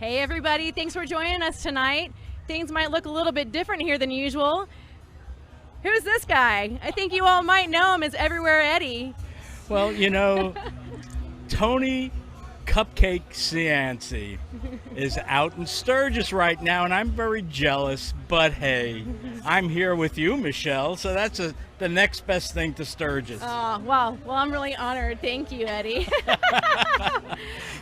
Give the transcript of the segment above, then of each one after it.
Hey everybody, thanks for joining us tonight. Things might look a little bit different here than usual. Who's this guy? I think you all might know him as Everywhere Eddy. Well, you know, Tony Cupcake Cianci is out in Sturgis right now, and I'm very jealous, but hey, I'm here with you, Michelle, so that's the next best thing to Sturgis. Oh, well, I'm really honored. Thank you, Eddy.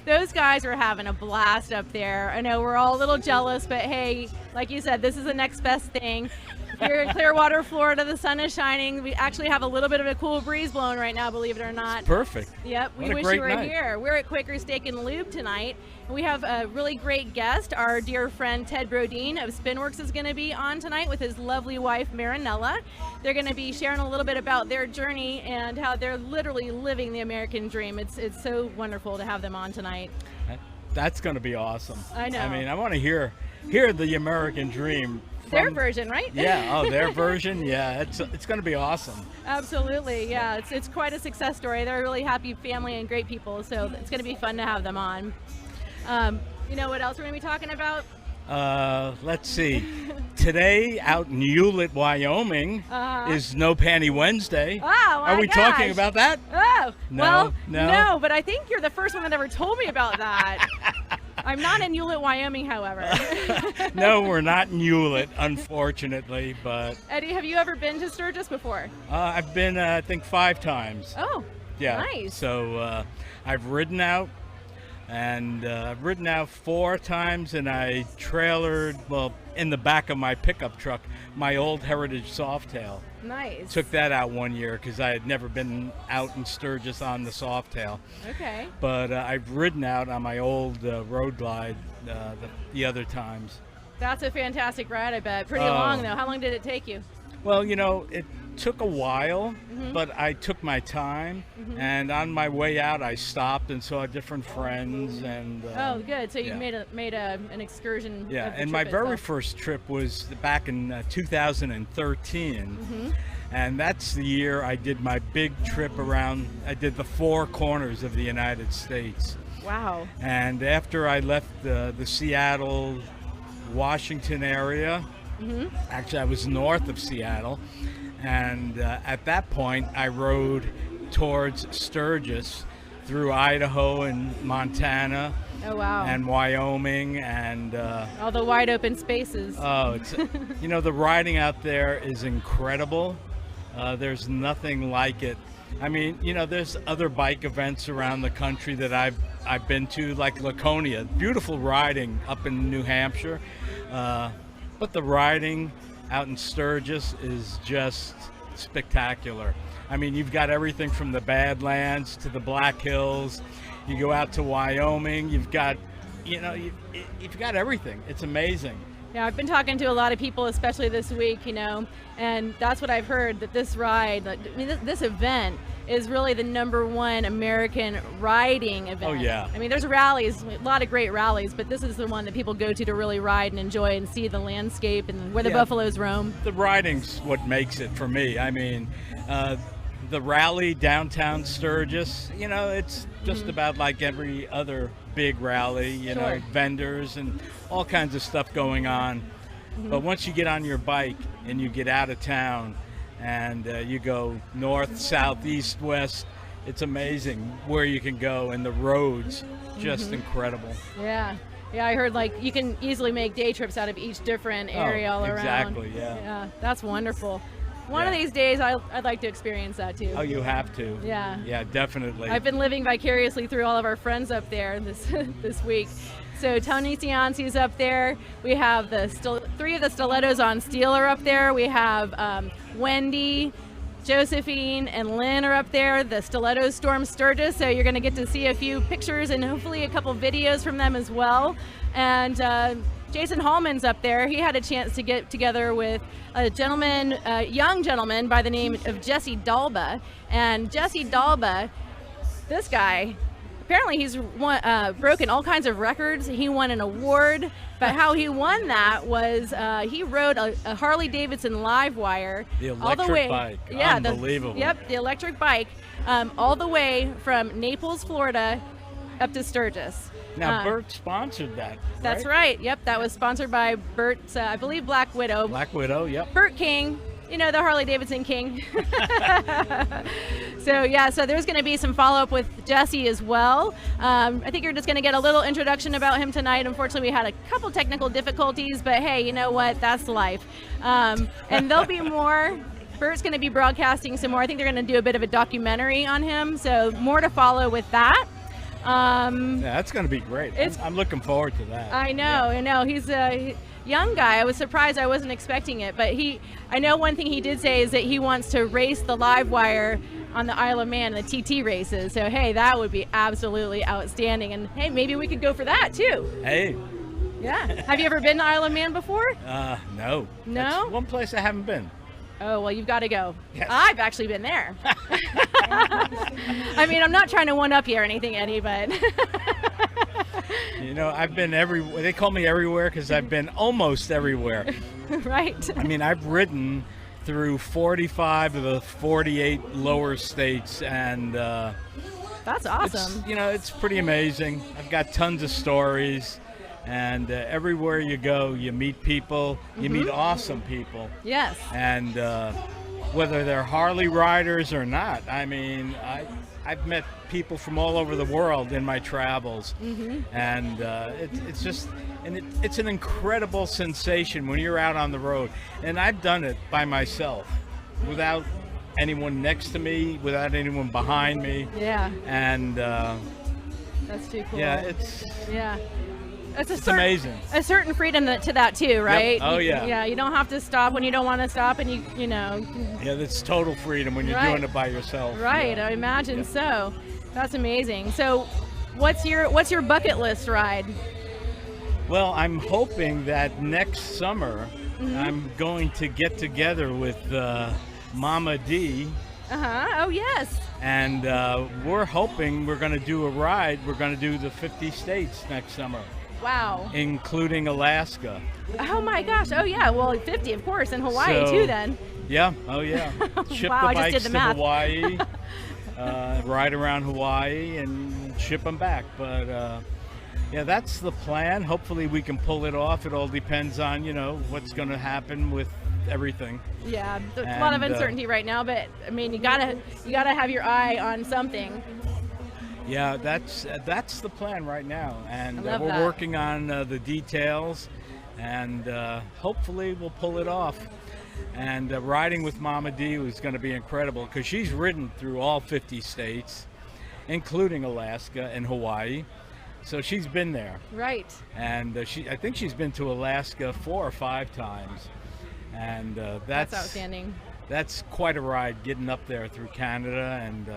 Those guys are having a blast up there. I know we're all a little jealous, but hey, like you said, this is the next best thing. Here in Clearwater, Florida, the sun is shining. We actually have a little bit of a cool breeze blowing right now, believe it or not. It's perfect. Yep, we wish you were here. We're at Quaker Steak and Lube tonight. We have a really great guest. Our dear friend Ted Brodene of SpinWurkz is going to be on tonight with his lovely wife, Marinella. They're going to be sharing a little bit about their journey and how they're literally living the American dream. It's so wonderful to have them on tonight. That's going to be awesome. I know. I mean, I want to hear the American dream. Their version, right? Yeah, oh, their version, yeah, it's going to be awesome. Absolutely, yeah, it's quite a success story. They're a really happy family and great people, so it's going to be fun to have them on. You know what else we're going to be talking about? Let's see. Today, out in Hewlett, Wyoming, is No Panty Wednesday. Oh, my Are we gosh. talking about that? Oh, No, well, no, but I think you're the first one that ever told me about that. I'm not in Hewlett, Wyoming, however. No, we're not in Hewlett, unfortunately, but... Eddie, have you ever been to Sturgis before? I've been, I think, 5 times. Oh, yeah. Nice. So I've ridden out, and I've ridden out 4 times, and I trailered, well, in the back of my pickup truck, my old Heritage Softail. Nice. Took that out one year because I had never been out in Sturgis on the Softail. Okay. But I've ridden out on my old Road Glide the other times. That's a fantastic ride, I bet. Pretty long, though. How long did it take you? Well, you know, it took a while, but I took my time, and on my way out, I stopped and saw different friends. And oh, good. So you made an excursion. Yeah, of the and trip my very itself. first trip was back in 2013, and that's the year I did my big trip around. I did the 4 corners of the United States. Wow. And after I left the Seattle, Washington area, actually I was north of Seattle, and at that point I rode towards Sturgis through Idaho and Montana. Oh, wow. And Wyoming and all the wide open spaces. Oh, it's you know, the riding out there is incredible. There's nothing like it. I mean, you know, there's other bike events around the country that I've been to, like Laconia. Beautiful riding up in New Hampshire. But the riding out in Sturgis is just spectacular. I mean, you've got everything from the Badlands to the Black Hills. You go out to Wyoming, you've got, you know, you've got everything. It's amazing. Yeah, I've been talking to a lot of people, especially this week, you know, and that's what I've heard, that this ride, I mean, this event is really the #1 American riding event. Oh, yeah. I mean, there's rallies, a lot of great rallies, but this is the one that people go to really ride and enjoy and see the landscape and where the buffaloes roam. The riding's what makes it for me. I mean, the rally downtown Sturgis, you know, it's just about like every other big rally, you know, vendors and all kinds of stuff going on. But once you get on your bike and you get out of town and you go north, south, east, west, it's amazing where you can go, and the roads just incredible. Yeah. Yeah, I heard like you can easily make day trips out of each different area all around. Exactly, yeah. Yeah, that's wonderful. One of these days, I'd like to experience that too. Oh, you have to. Yeah. Yeah, definitely. I've been living vicariously through all of our friends up there this week. So Tony Cianci's up there. We have 3 of the Stilettos on steel are up there. We have Wendy, Josephine, and Lynn are up there. The Stilettos storm Sturgis, so you're going to get to see a few pictures and hopefully a couple videos from them as well. And Jason Hallman's up there. He had a chance to get together with a gentleman, young gentleman by the name of Jesse Dalba. And Jesse Dalba, this guy, apparently he's broken all kinds of records. He won an award, but how he won that was he rode a Harley Davidson Livewire all the way. Bike. Yeah, unbelievable. The electric bike, all the way from Naples, Florida, up to Sturgis. Now, Bert sponsored that. That's right. Yep, that was sponsored by Bert's, I believe, Black Widow. Black Widow, yep. Bert King, you know, the Harley Davidson King. So yeah, so there's going to be some follow-up with Jesse as well. I think you're just going to get a little introduction about him tonight. Unfortunately, we had a couple technical difficulties, but hey, you know what? That's life. And there'll be more. Bert's going to be broadcasting some more. I think they're going to do a bit of a documentary on him, so more to follow with that. Yeah, that's going to be great. I'm looking forward to that. I know, I know. He's a young guy. I was surprised. I wasn't expecting it, but I know one thing he did say is that he wants to race the live wire on the Isle of Man, the TT races. So hey, that would be absolutely outstanding. And hey, maybe we could go for that too. Hey. Yeah. Have you ever been to Isle of Man before? No. No? That's one place I haven't been. Oh, well, you've got to go. Yes. I've actually been there. I mean, I'm not trying to one-up you or anything, Eddie, but... You know, I've been everywhere. They call me everywhere because I've been almost everywhere. Right. I mean, I've ridden through 45 of the 48 lower states, and that's awesome. It's pretty amazing. I've got tons of stories, and everywhere you go, you meet people. You meet awesome people. Yes. And whether they're Harley riders or not, I mean, I've met people from all over the world in my travels, and it's just, it's an incredible sensation when you're out on the road. And I've done it by myself, without anyone next to me, without anyone behind me. Yeah. And that's too cool. Yeah, it's amazing. A certain freedom to that too, right? Yep. Oh yeah. Yeah, you don't have to stop when you don't want to stop, and you know. Yeah, that's total freedom when you're doing it by yourself. Right, I imagine so. That's amazing. So, what's your bucket list ride? Well, I'm hoping that next summer I'm going to get together with Mama D. Oh yes. And we're hoping we're going to do a ride. We're going to do the 50 states next summer. Wow. Including Alaska. Oh my gosh. Oh yeah. Well, 50 of course, and Hawaii too then. Yeah. Oh yeah. Ship Wow, the bikes to Hawaii. Ride around Hawaii and ship them back. But yeah, that's the plan. Hopefully we can pull it off. It all depends on, what's going to happen with everything. Yeah, there's a lot of uncertainty right now, but I mean, you gotta have your eye on something. Yeah, that's the plan right now, and we're that. working on the details, and hopefully we'll pull it off. And riding with Mama D was going to be incredible because she's ridden through all 50 states, including Alaska and Hawaii. So she's been there. Right. And I think she's been to Alaska 4 or 5 times. And that's outstanding. That's quite a ride getting up there through Canada, and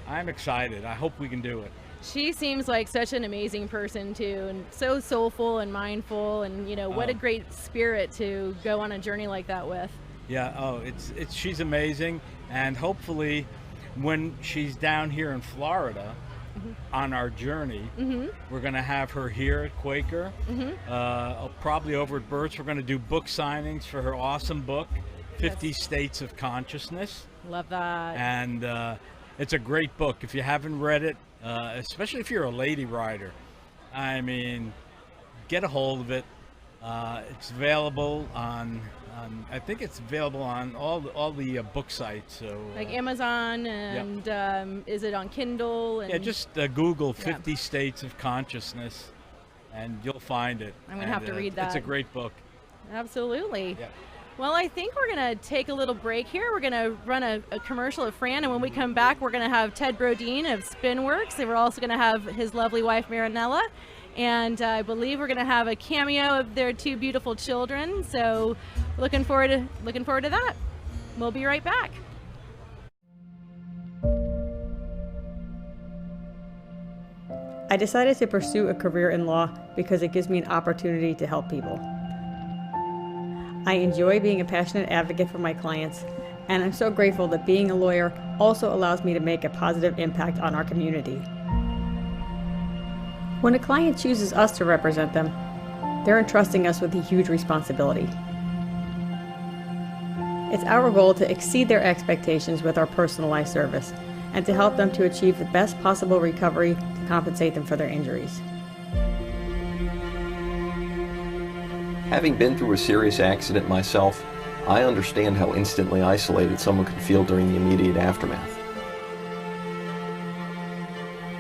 I'm excited. I hope we can do it. She seems like such an amazing person too, and so soulful and mindful, and what a great spirit to go on a journey like that with. Yeah, she's amazing, and hopefully when she's down here in Florida on our journey, we're going to have her here at Quaker, probably over at Bert's. We're going to do book signings for her awesome book, 50 States of Consciousness. Love that. And it's a great book. If you haven't read it, especially if you're a lady rider, I mean, get a hold of it. It's available on I think it's available on all the book sites. So like Amazon, and is it on Kindle? And just Google 50 States of Consciousness, and you'll find it. I'm gonna have to read that. It's a great book. Absolutely. Yeah. Well, I think we're going to take a little break here. We're going to run a commercial of Fran, and when we come back, we're going to have Ted Brodene of SpinWurkz, and we're also going to have his lovely wife, Marinella, and I believe we're going to have a cameo of their 2 beautiful children, so looking forward to that. We'll be right back. I decided to pursue a career in law because it gives me an opportunity to help people. I enjoy being a passionate advocate for my clients, and I'm so grateful that being a lawyer also allows me to make a positive impact on our community. When a client chooses us to represent them, they're entrusting us with a huge responsibility. It's our goal to exceed their expectations with our personalized service and to help them to achieve the best possible recovery to compensate them for their injuries. Having been through a serious accident myself, I understand how instantly isolated someone can feel during the immediate aftermath.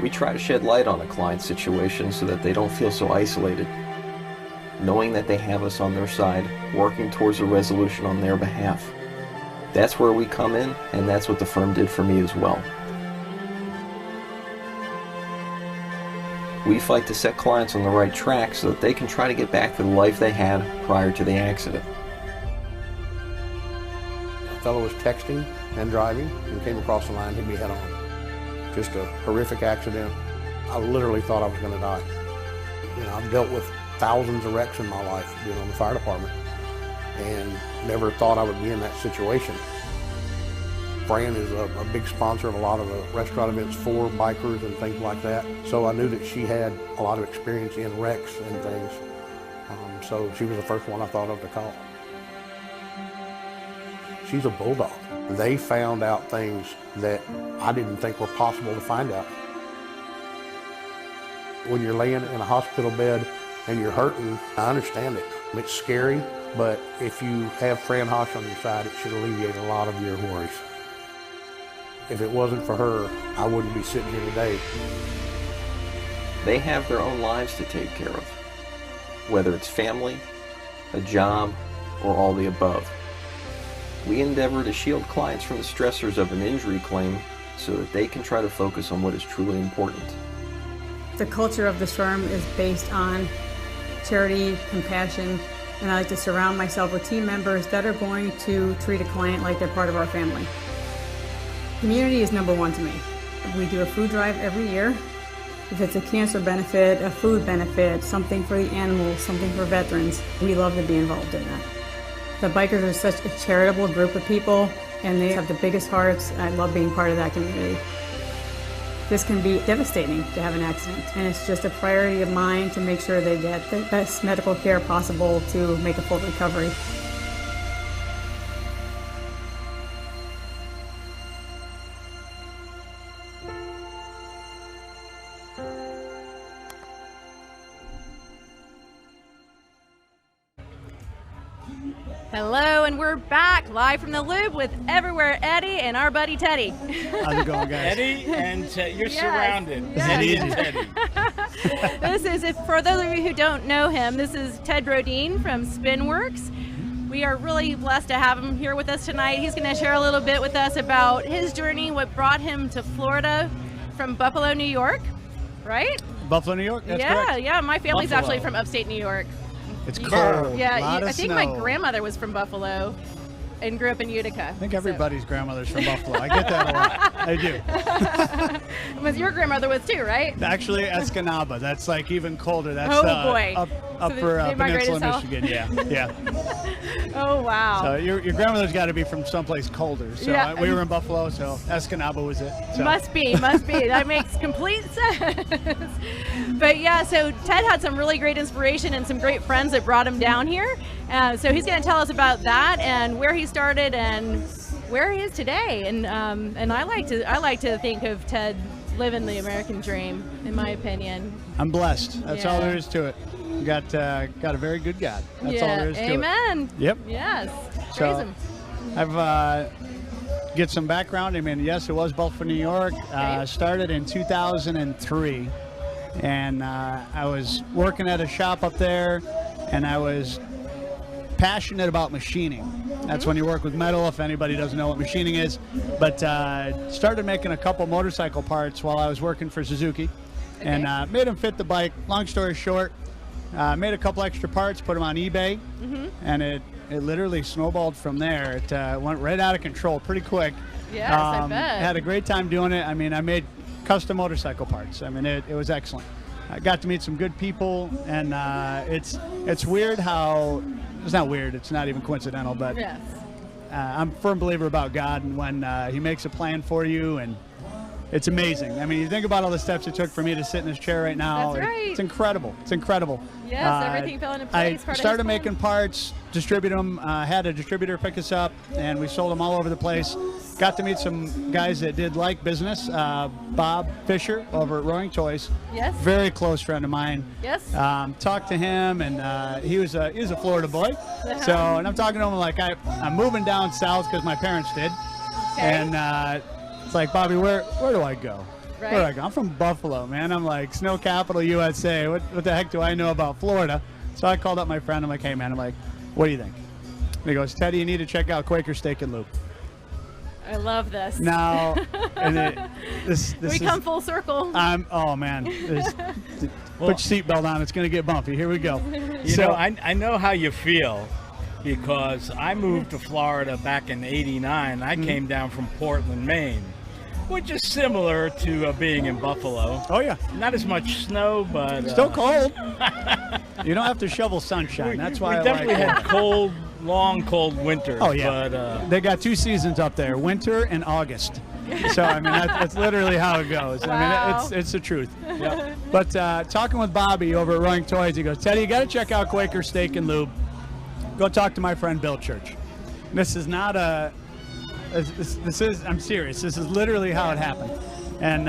We try to shed light on a client's situation so that they don't feel so isolated, knowing that they have us on their side, working towards a resolution on their behalf. That's where we come in, and that's what the firm did for me as well. We fight to set clients on the right track so that they can try to get back to the life they had prior to the accident. A fellow was texting and driving and came across the line and hit me head on. Just a horrific accident. I literally thought I was going to die. You know, I've dealt with thousands of wrecks in my life being on the fire department and never thought I would be in that situation. Fran is a big sponsor of a lot of the restaurant events for bikers and things like that. So I knew that she had a lot of experience in wrecks and things. So she was the first one I thought of to call. She's a bulldog. They found out things that I didn't think were possible to find out. When you're laying in a hospital bed and you're hurting, I understand it. It's scary, but if you have Fran Haasch on your side, it should alleviate a lot of your worries. If it wasn't for her, I wouldn't be sitting here today. They have their own lives to take care of, whether it's family, a job, or all the above. We endeavor to shield clients from the stressors of an injury claim so that they can try to focus on what is truly important. The culture of this firm is based on charity, compassion, and I like to surround myself with team members that are going to treat a client like they're part of our family. Community is number one to me. We do a food drive every year. If it's a cancer benefit, a food benefit, something for the animals, something for veterans, we love to be involved in that. The bikers are such a charitable group of people, and they have the biggest hearts. I love being part of that community. This can be devastating to have an accident, and it's just a priority of mine to make sure they get the best medical care possible to make a full recovery. Hello, and we're back live from the Lube with Everywhere Eddy and our buddy Teddy. How's it going, guys? Eddy and you're Yes. surrounded. Yes. Eddy and Teddy. This is, for those of you who don't know him, this is Ted Brodene from SpinWurkz. We are really blessed to have him here with us tonight. He's going to share a little bit with us about his journey, what brought him to Florida from Buffalo, New York, right? Buffalo, New York? That's correct. Yeah, my family's Buffalo. actually from upstate New York. It's cold. Yeah, a lot of I think snow. my grandmother was from Buffalo and grew up in Utica. I think everybody's grandmother's from Buffalo. I get that a lot. I do. Was your grandmother was too, right? Actually, Escanaba. That's like even colder. That's Oh, boy. upper they migrated Peninsula, south? Michigan. Yeah. Oh, wow. So your grandmother's got to be from someplace colder. So Yeah. we were in Buffalo, so Escanaba was it. So. Must be. That makes complete sense. But yeah, so Ted had some really great inspiration and some great friends that brought him down here. So he's going to tell us about that and where he started and where he is today. And I like to think of Ted living the American dream, in my opinion. I'm blessed. That's all Yeah. there is to it. Got a very good God. That's all there is to it. Amen. Yep. Yes. So, Praise him. I've get some background. I mean, yes, it was Buffalo, New York. Okay. Started in 2003, and I was working at a shop up there, and I was passionate about machining. That's when you work with metal, if anybody doesn't know what machining is. But started making a couple motorcycle parts while I was working for Suzuki, and made them fit the bike. Long story short, made a couple extra parts, put them on eBay, and it literally snowballed from there. It went right out of control pretty quick. Yes, I bet. Had a great time doing it. I mean, I made custom motorcycle parts. I mean, it was excellent. I got to meet some good people, and it's weird how, it's not weird, it's not even coincidental, but Yes. I'm a firm believer about God, and when he makes a plan for you, and it's amazing. I mean, you think about all the steps it took for me to sit in this chair right now. That's right. It's incredible. It's incredible. Yes, everything fell into place. I part of started his plan. making parts, distribute them, had a distributor pick us up, and we sold them all over the place. got to meet some guys that did like business. Bob Fisher over at Roaring Toys. Yes. Very close friend of mine. Yes. Talked to him, and he was a Florida boy. So, and I'm talking to him like I'm moving down south because my parents did. Okay. And it's like, Bobby, where do I go? Right. Where do I go? I'm from Buffalo, man. I'm like, snow capital USA. What the heck do I know about Florida? So I called up my friend. I'm like, hey, man. I'm like, what do you think? And he goes, Teddy, you need to check out Quaker Steak and Lube. I love this. Now, this we come full circle. Oh man, put your seatbelt on. It's gonna get bumpy. Here we go. You know, I know how you feel because I moved to Florida back in '89. I came down from Portland, Maine, which is similar to being in Buffalo. Oh yeah, not as much snow, but still cold. You don't have to shovel sunshine. That's why we definitely had cold. Long, cold winters. Oh yeah, but they got 2 seasons up there: winter and August. So I mean, that's literally how it goes. Wow. I mean, it's the truth. Yep. But talking with Bobby over at Roaring Toys, he goes, Teddy, you got to check out Quaker Steak and Lube. Go talk to my friend Bill Church. This is not a. This is. I'm serious. This is literally how it happened. And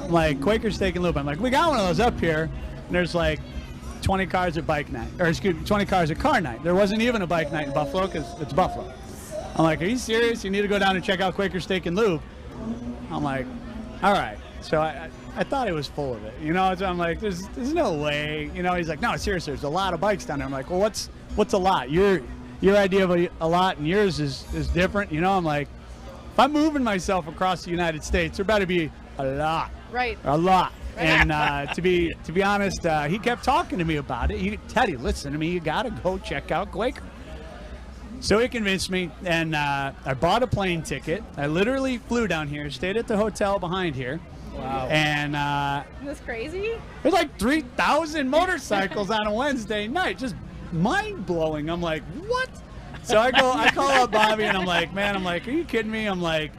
like Quaker Steak and Lube, I'm like, we got one of those up here. And there's like 20 cars at bike night, or excuse me, 20 cars at car night. There wasn't even a bike night in Buffalo because it's Buffalo. I'm like, are you serious? You need to go down and check out Quaker Steak and Lube. I'm like, all right. So I thought it was full of it, you know. So I'm like, there's no way, you know. He's like, no, seriously, there's a lot of bikes down there. I'm like, well, what's a lot? Your idea of a lot and yours is different, you know. I'm like, if I'm moving myself across the United States, there better be a lot. Right. A lot. And to be honest, he kept talking to me about it. Teddy, listen to me. You got to go check out Quaker. So he convinced me, and I bought a plane ticket. I literally flew down here, stayed at the hotel behind here. wow. And Isn't this crazy? there's like 3,000 motorcycles on a Wednesday night. Just mind-blowing. I'm like, what? So I call up Bobby, and I'm like, man, are you kidding me? I'm like,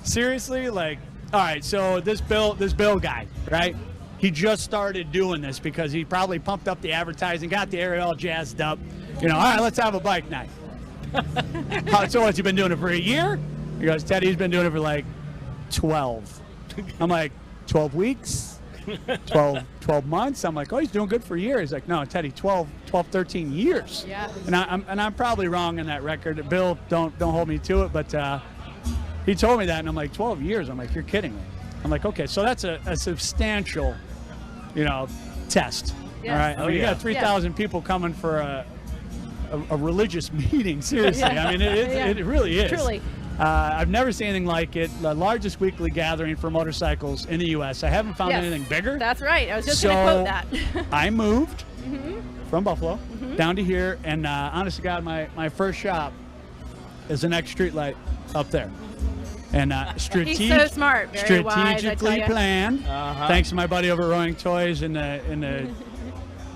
seriously? Like, all right, so this Bill guy, right? He just started doing this because he probably pumped up the advertising, got the area all jazzed up. You know, all right, let's have a bike night. So what's he been doing it for a year? He goes, Teddy's been doing it for like 12. I'm like, 12 weeks? 12 months? I'm like, oh, he's doing good for a year. He's like, no, Teddy, 12, 13 years. Yeah. And I'm probably wrong in that record. Bill, don't hold me to it, but he told me that, and I'm like, 12 years? I'm like, you're kidding me. I'm like, okay, so that's a substantial, you know, test. Yes. All right, I mean, you yeah. got 3,000 people coming for a religious meeting. Seriously, Yeah. I mean, it really is. Truly. I've never seen anything like it. The largest weekly gathering for motorcycles in the U.S. I haven't found Yes. anything bigger. That's right. I was just going to quote that. I moved from Buffalo down to here, and honest to God, my first shop is the next streetlight up there. And He's so smart, very wise, I tell strategically ya. planned. Thanks to my buddy over at Roaring Toys and the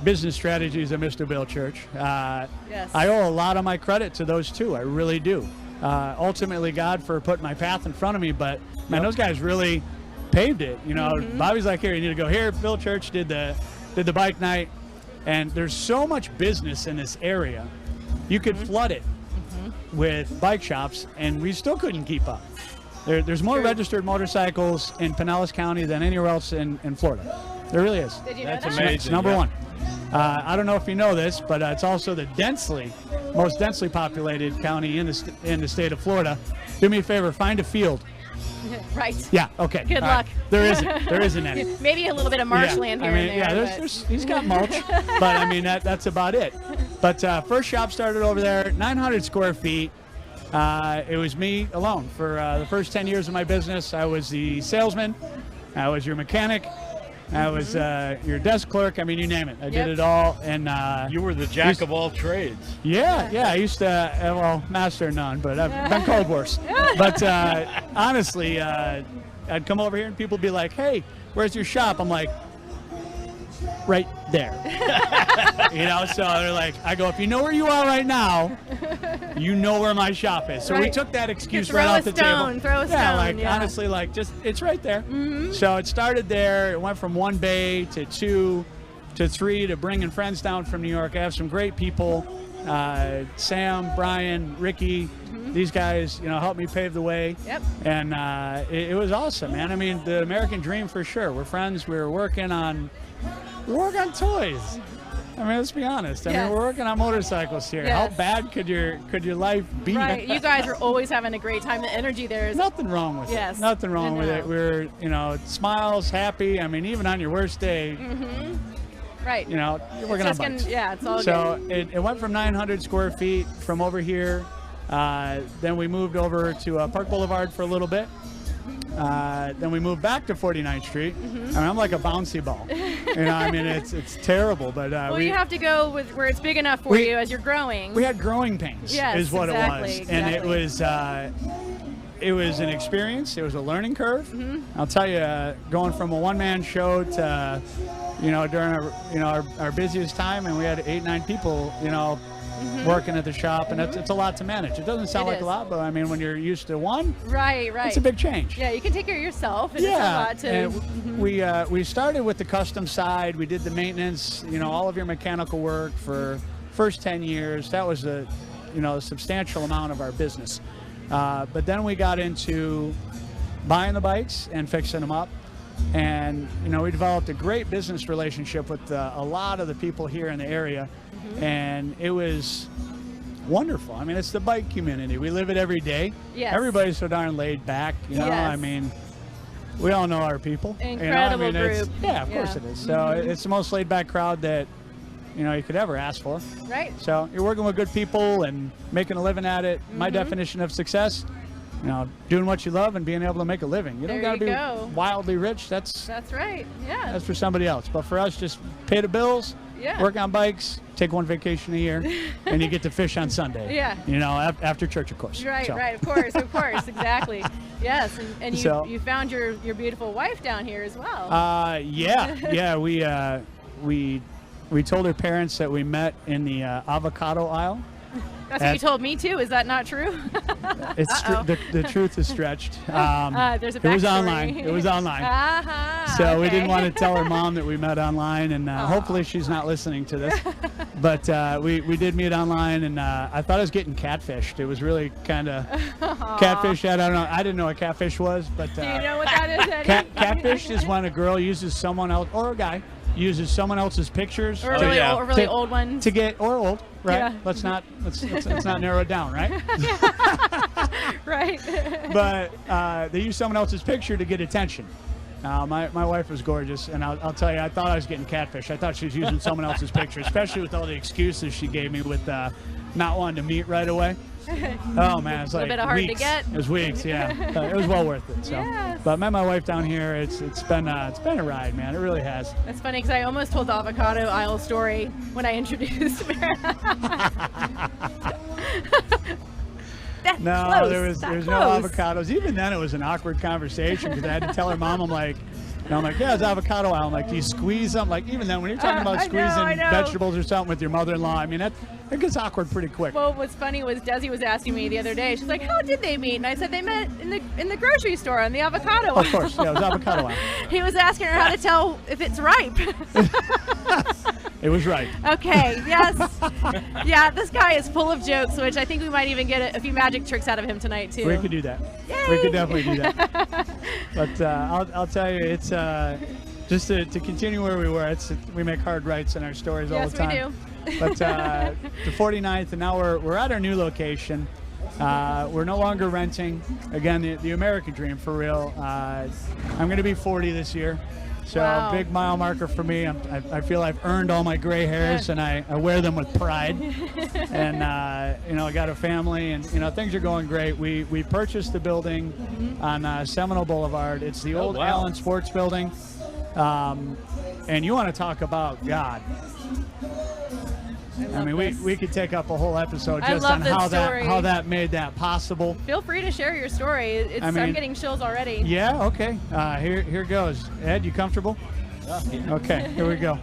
business strategies of Mr. Bill Church. Yes. I owe a lot of my credit to those two. I really do. Ultimately, God for putting my path in front of me, but man, those guys really paved it. You know, Bobby's like, here, you need to go here. Bill Church did the bike night, and there's so much business in this area. You could flood it with bike shops, and we still couldn't keep up. There's more registered motorcycles in Pinellas County than anywhere else in Florida. There really is. Did you know That's that? amazing. It's number one. I don't know if you know this, but it's also the most densely populated county in the state of Florida. Do me a favor, find a field. Right. Yeah, okay. Good all luck. Right. There isn't any. Maybe a little bit of marshland yeah, here I mean, and there. yeah, but- he's got mulch, but I mean that's about it. But first shop started over there, 900 square feet. It was me alone for the first 10 years of my business. I was the salesman, I was your mechanic, I was your desk clerk. I mean, you name it. I did it all. And You were the jack of all trades. yeah. I used to, well, master none, but I've been called worse. But honestly, I'd come over here and people would be like, hey, where's your shop? I'm like, right there. You know, so they're like, I go, if you know where you are right now, you know where my shop is. So we Right. took that excuse Throw right a off the stone, table. throw a yeah, stone, like yeah. honestly, like just it's right there. So it started there. It went from 1 bay to 2 to 3 to bringing friends down from New York. I have some great people, Sam, Brian, Ricky, these guys, you know, helped me pave the way. Yep. And it was awesome, man. I mean, the American dream for sure. We're friends. We were working on toys. I mean, let's be honest. I mean, we're working on motorcycles here. Yes. How bad could your life be? Right. You guys are always having a great time. The energy there is Nothing wrong with Yes. it. Nothing wrong I with know. it. We're, you know, smiles, happy. I mean, even on your worst day, right. you know, you're working It's on just bikes. yeah, it's all So good. it went from 900 square feet from over here. Then we moved over to Park Boulevard for a little bit. Then we moved back to 49th Street. I mean, I'm like a bouncy ball. You know, I mean, it's terrible. But Well, you have to go with where it's big enough for you as you're growing. we had growing pains. Yes, is what exactly, it was, and it was an experience. It was a learning curve. I'll tell you, going from a one-man show to, you know, during our busiest time, and we had 8-9 people, you know, working at the shop, and it's a lot to manage. It doesn't sound It like is. a lot, but I mean, when you're used to one, Right. it's a big change. Yeah, you can take care of yourself. And Yeah, it's a lot and to. we started with the custom side. We did the maintenance, you know, all of your mechanical work for first 10 years. That was a substantial amount of our business. But then we got into buying the bikes and fixing them up. And, you know, we developed a great business relationship with a lot of the people here in the area. And it was wonderful. I mean, it's the bike community. We live it every day. Yes. Everybody's so darn laid back, you know. Yes. I mean, we all know our people. Incredible you know? I mean, group. Yeah, of course it is. So it's the most laid back crowd that, you know, you could ever ask for. Right. So you're working with good people and making a living at it. My definition of success, you know, doing what you love and being able to make a living. You don't There got to you be go. wildly rich. That's right. Yeah. for somebody else. But for us, just pay the bills, Yeah. work on bikes, take one vacation a year, and you get to fish on Sunday. Yeah. You know, after church, of course. Right, So. right, of course, exactly. Yes, and you, So- you found your beautiful wife down here as well. Yeah. We told her parents that we met in the avocado aisle. That's what you told me too. Is that not true? It's the truth is stretched. There's a It was backstory. online. It was online. So we didn't want to tell her mom that we met online, and hopefully she's not listening to this. But we did meet online, and I thought I was getting catfished. It was really kind of catfish. I don't know. I didn't know what catfish was, but Do you know what that is, Eddie? catfish is when a girl uses someone else or a guy uses someone else's pictures Or a to- really, yeah. old, or really to- old one. to get or old, right? Yeah. Let's not narrow it down, right? Right. But they use someone else's picture to get attention. My wife was gorgeous, and I'll tell you, I thought I was getting catfish. I thought she was using someone else's picture, especially with all the excuses she gave me with not wanting to meet right away. Oh man, it's like bit hard to weeks. get. It was weeks, yeah. It was well worth it. So, Yes. but I met my wife down here. It's been a ride, man. It really has. That's funny because I almost told the avocado aisle story when I introduced Mary. That No, close, there's that no close. avocados. Even then, it was an awkward conversation because I had to tell her mom, I'm like, yeah, it's avocado aisle. I'm like, do you squeeze them? Like, even then, when you're talking about I know, squeezing I know. vegetables or something with your mother-in-law, I mean, it gets awkward pretty quick. Well, what's funny was Desi was asking me the other day. She's like, "How did they meet?" And I said, "They met in the grocery store on the avocado." Of course, yeah, it was avocado aisle. He was asking her how to tell if it's ripe. It was right. Okay, yes. Yeah, this guy is full of jokes, which I think we might even get a few magic tricks out of him tonight, too. We could do that. Yay! We could definitely do that. But I'll tell you, it's just to continue where we were. We make hard rights in our stories all Yes, the time. we do. But the 49th, and now we're at our new location. We're no longer renting. Again, the American dream for real. I'm going to be 40 this year. So Wow. a big mile marker for me. I feel I've earned all my gray hairs, and I wear them with pride. And I got a family, and things are going great. We purchased the building on Seminole Boulevard. It's the old wow. Allen Sports Building. And you want to talk about God? I mean, we could take up a whole episode I just love on this how story. that made that possible. Feel free to share your story. I'm mean- getting chills already. Yeah, okay. Here goes. Ed, you comfortable? Okay, here we go.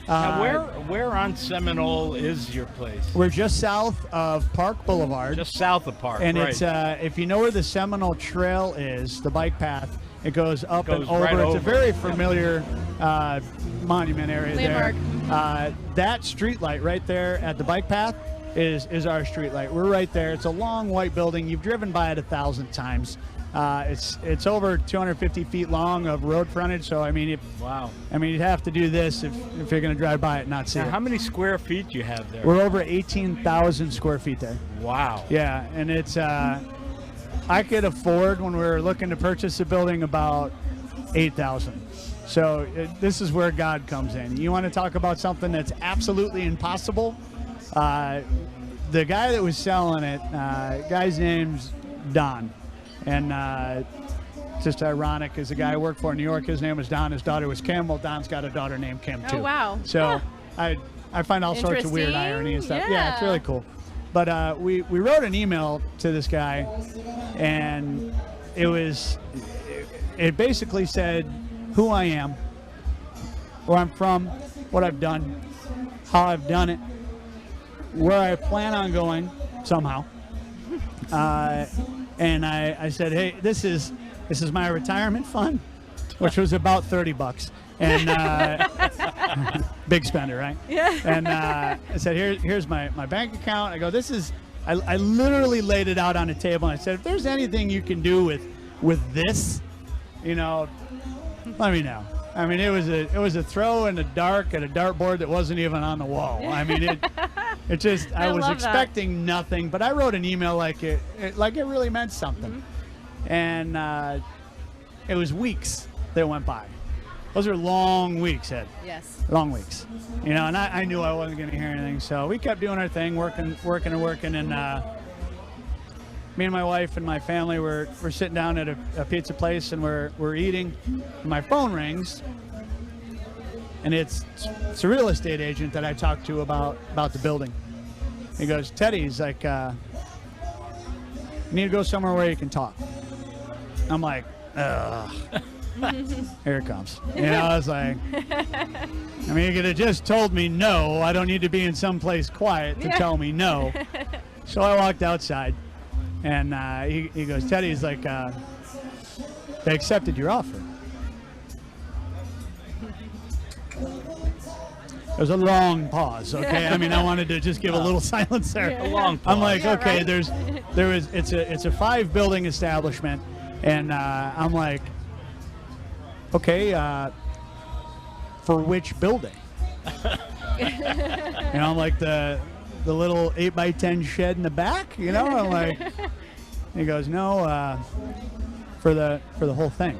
Now, where on Seminole is your place? We're just south of Park Boulevard. Just south of Park, and right? it's if you know where the Seminole Trail is, the bike path, it goes up and Goes over. right It's a over. very familiar monument area Landmark. there. That street light right there at the bike path is our street light. We're right there. It's a long white building. You've driven by it 1,000 times. It's over 250 feet long of road frontage. So I mean, wow. I mean, you'd have to do this if you're going to drive by it and not see Now, it. how many square feet do you have there? We're over 18,000 square feet there. Wow. Yeah, and it's I could afford, when we were looking to purchase a building, about 8,000. So this is where God comes in. You want to talk about something that's absolutely impossible? The guy that was selling it, guy's name's Don. And just ironic, is the guy I worked for in New York, his name was Don, his daughter was Kim. Well, Don's got a daughter named Kim too. Oh, wow. So I find all sorts of weird Interesting. irony and stuff. Yeah. It's really cool. But we wrote an email to this guy, and it basically said who I am, where I'm from, what I've done, how I've done it, where I plan on going somehow. And I said, hey, this is my retirement fund, which was about $30, and big spender, right? Yeah. And I said, here's my bank account. I go, I literally laid it out on the table, and I said, if there's anything you can do with this, you know, let me know. I mean, it was a throw in the dark at a dartboard that wasn't even on the wall. I mean, it just, I was love expecting nothing, but I wrote an email like it really meant something. And it was weeks that went by. Those are long weeks, Ed. Yes. Long weeks. You know, and I knew I wasn't going to hear anything, so we kept doing our thing, working, and me and my wife and my family were sitting down at a pizza place, and we're eating. And my phone rings, and it's a real estate agent that I talked to about the building. He goes, Teddy, he's like, you need to go somewhere where you can talk. I'm like, ugh. Here it comes. You know, I was like, I mean, you could have just told me no. I don't need to be in some place quiet to tell me no. So I walked outside, and he goes, Teddy, he's like, they accepted your offer. There was a long pause, okay? I mean, I wanted to just give a little silence there. A long pause. I'm like, Yeah, okay, right. it's a 5-building establishment, and I'm like, okay, for which building? You know, I'm like the little 8x10 shed in the back, you know? I'm like, he goes, no, for the whole thing.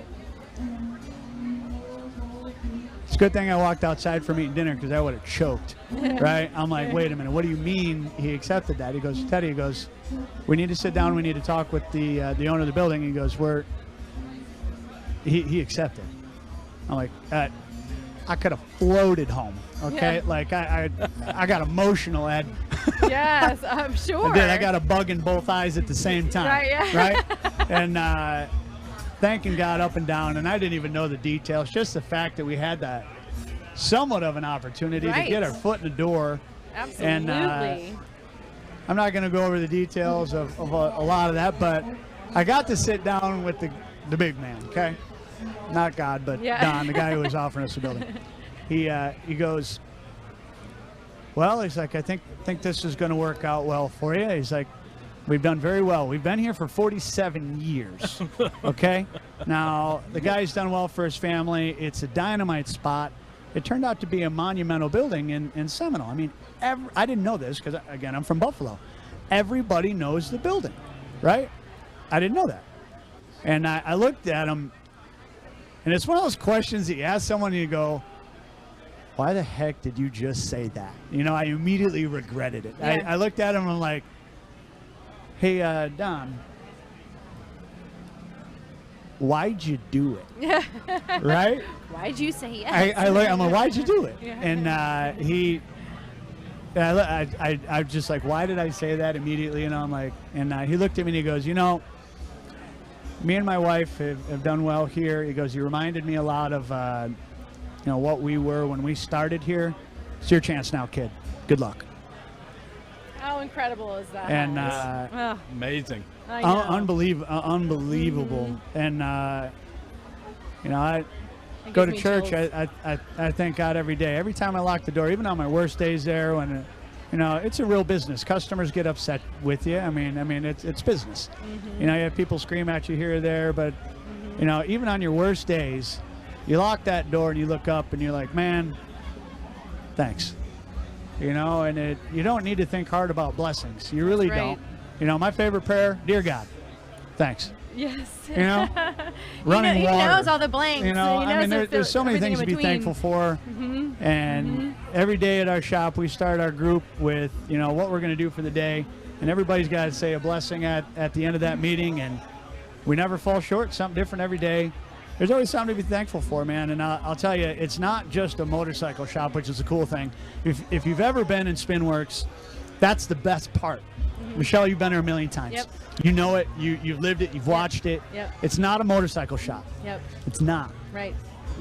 It's a good thing I walked outside from eating dinner, because I would have choked, right? I'm like, wait a minute, what do you mean he accepted that? He goes, Teddy, he goes, we need to sit down, we need to talk with the owner of the building. He goes, he accepted. I'm like, I could have floated home, okay? Yeah. Like, I got emotional, Ed. Yes, I'm sure. I did. I got a bug in both eyes at the same time. Right, yeah. Right? And thanking God up and down, and I didn't even know the details. Just the fact that we had that somewhat of an opportunity to get our foot in the door. Absolutely. And I'm not going to go over the details of a lot of that, but I got to sit down with the big man, okay? Not God, but Don, the guy who was offering us the building. He goes, well, he's like, I think this is going to work out well for you. He's like, we've done very well. We've been here for 47 years, okay? Now, the guy's done well for his family. It's a dynamite spot. It turned out to be a monumental building in Seminole. I mean, I didn't know this because, again, I'm from Buffalo. Everybody knows the building, right? I didn't know that. And I looked at him, and it's one of those questions that you ask someone and you go, why the heck did you just say that? You know, I immediately regretted it. Yeah. I looked at him and I'm like, hey, Don, why'd you do it? Right? Why'd you say yes? I'm like, why'd you do it? Yeah. And I'm just like, why did I say that immediately? You know, I'm like, and he looked at me and he goes, you know, me and my wife have done well here. He goes, you reminded me a lot of, you know, what we were when we started here. It's your chance now, kid. Good luck. How incredible is that? And Amazing. I know. unbelievable. And you know, I It go gives to me church. chills. I thank God every day. Every time I lock the door, even on my worst days there, when You know, it's a real business. Customers get upset with you. I mean, it's business. You know, you have people scream at you here or there, but you know, even on your worst days, you lock that door and you look up and you're like, man, thanks. You know, and you don't need to think hard about blessings. You really don't. You know, my favorite prayer, dear God, thanks. Yes. You know, running water. He knows all the blanks. You know, I mean, there's so many things to be thankful for. And every day at our shop, we start our group with, you know, what we're going to do for the day. And everybody's got to say a blessing at the end of that meeting. And we never fall short, something different every day. There's always something to be thankful for, man. And I'll tell you, it's not just a motorcycle shop, which is a cool thing. If you've ever been in SpinWurkz, that's the best part. Michelle, you've been there a million times. Yep. You know it. You've lived it. You've watched it. Yep. It's not a motorcycle shop. Yep. It's not. Right.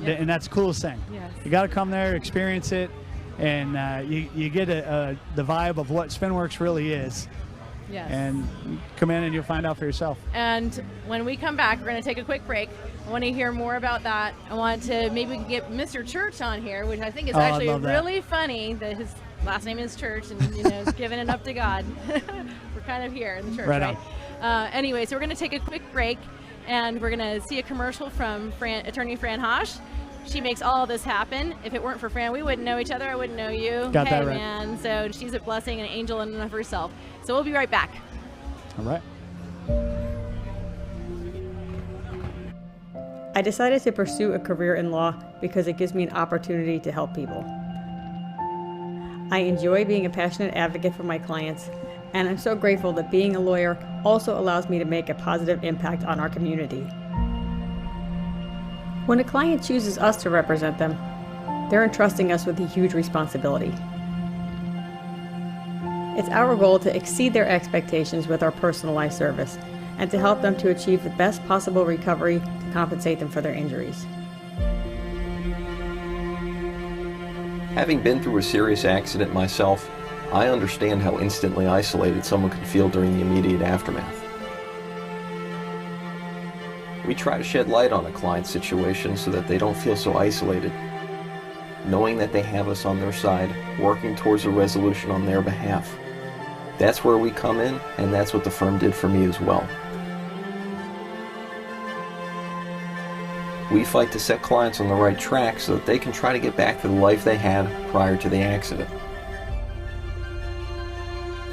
Yep. And that's the coolest thing. Yes. You got to come there, experience it, and you get the vibe of what SpinWurkz really is. Yes. And come in and you'll find out for yourself. And when we come back, we're going to take a quick break. I want to hear more about that. I want to maybe get Mr. Church on here, which I think is actually really funny that his last name is Church and, you know, giving it up to God. We're kind of here in the church, right? Anyway, so we're going to take a quick break and we're going to see a commercial from attorney Fran Haasch. She makes all this happen. If it weren't for Fran, we wouldn't know each other. I wouldn't know you. Got that right. Man. So she's a blessing and an angel in and of herself. So we'll be right back. All right. I decided to pursue a career in law because it gives me an opportunity to help people. I enjoy being a passionate advocate for my clients, and I'm so grateful that being a lawyer also allows me to make a positive impact on our community. When a client chooses us to represent them, they're entrusting us with a huge responsibility. It's our goal to exceed their expectations with our personalized service and to help them to achieve the best possible recovery to compensate them for their injuries. Having been through a serious accident myself, I understand how instantly isolated someone can feel during the immediate aftermath. We try to shed light on a client's situation so that they don't feel so isolated, knowing that they have us on their side, working towards a resolution on their behalf. That's where we come in, and that's what the firm did for me as well. We fight to set clients on the right track so that they can try to get back to the life they had prior to the accident.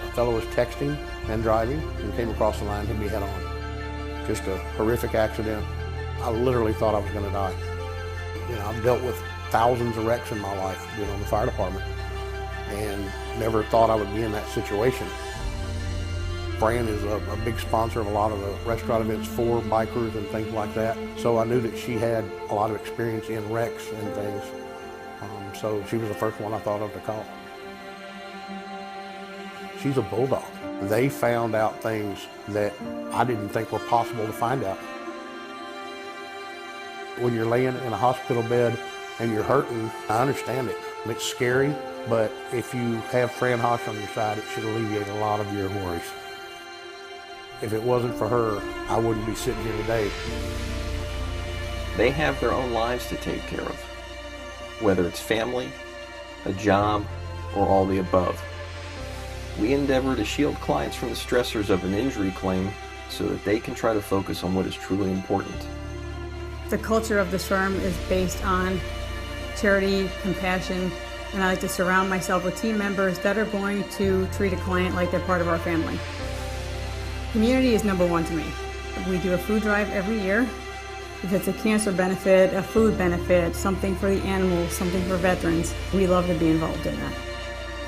A fellow was texting and driving and came across the line and hit me head on. Just a horrific accident. I literally thought I was going to die. You know, I've dealt with thousands of wrecks in my life, being on the fire department, and never thought I would be in that situation. Fran is a big sponsor of a lot of the restaurant events for bikers and things like that. So I knew that she had a lot of experience in wrecks and things. So she was the first one I thought of to call. She's a bulldog. They found out things that I didn't think were possible to find out. When you're laying in a hospital bed and you're hurting, I understand it. It's scary, but if you have Fran Haasch on your side, it should alleviate a lot of your worries. If it wasn't for her, I wouldn't be sitting here today. They have their own lives to take care of, whether it's family, a job, or all the above. We endeavor to shield clients from the stressors of an injury claim so that they can try to focus on what is truly important. The culture of this firm is based on charity, compassion, and I like to surround myself with team members that are going to treat a client like they're part of our family. Community is number one to me. We do a food drive every year. If it's a cancer benefit, a food benefit, something for the animals, something for veterans, we love to be involved in that.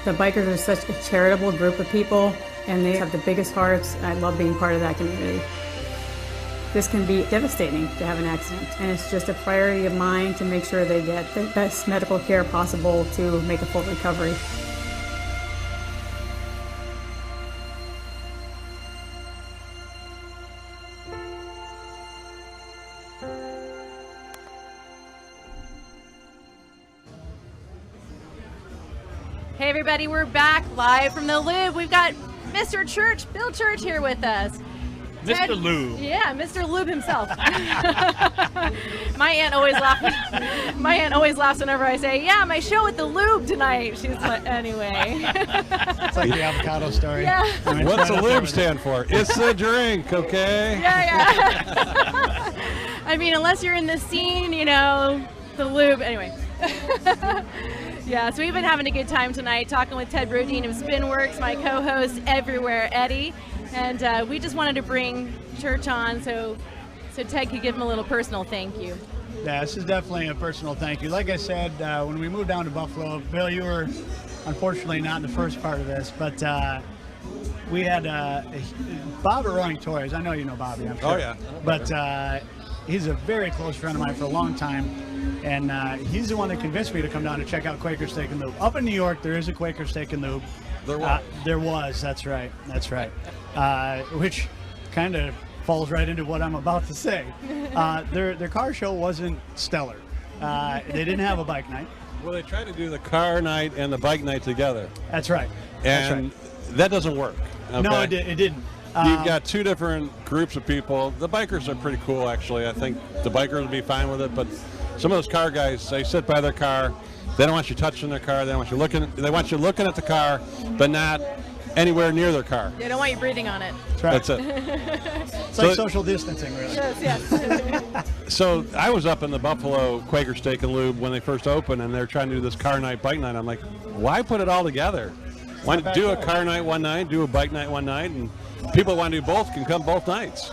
The bikers are such a charitable group of people, and they have the biggest hearts. I love being part of that community. This can be devastating to have an accident, and it's just a priority of mine to make sure they get the best medical care possible to make a full recovery. Hey everybody, we're back live from the Lube. We've got Mr. Church, Bill Church here with us. Mr. Lube. Yeah, Mr. Lube himself. My aunt always laughs. My aunt always laughs whenever I say, "Yeah, my show with the Lube tonight." She's like, anyway. It's like the avocado story. Yeah. I mean, What's right a up there lube with stand for? It's a drink, okay? Yeah. I mean, unless you're in the scene, you know, the lube. Anyway. Yeah, so we've been having a good time tonight talking with Ted Brodene of SpinWurkz, my co-host everywhere, Eddy. And we just wanted to bring Church on so Ted could give him a little personal thank you. Yeah, this is definitely a personal thank you. Like I said, when we moved down to Buffalo, Bill, you were unfortunately not in the first part of this, but we had Bob at Rolling Toys. I know you know Bobby, I'm sure. Oh, yeah. But he's a very close friend of mine for a long time, and he's the one that convinced me to come down to check out Quaker Steak and Lube. Up in New York, there is a Quaker Steak and Lube. There was, that's right. Which kind of falls right into what I'm about to say. Their car show wasn't stellar. They didn't have a bike night. Well, they tried to do the car night and the bike night together. That's right. And that doesn't work. Okay? No, it didn't. You've got two different groups of people. The bikers are pretty cool, actually. I think the bikers would be fine with it, but some of those car guys, they sit by their car. They don't want you touching their car. They don't want you looking. They want you looking at the car, but not anywhere near their car. They don't want you breathing on it. That's right. That's it. It's like social distancing, really. Yes. So I was up in the Buffalo Quaker Steak and Lube when they first opened, and they're trying to do this car night, bike night. I'm like, why put it all together? Why not do a car night one night, do a bike night one night, and people want to do both can come both nights.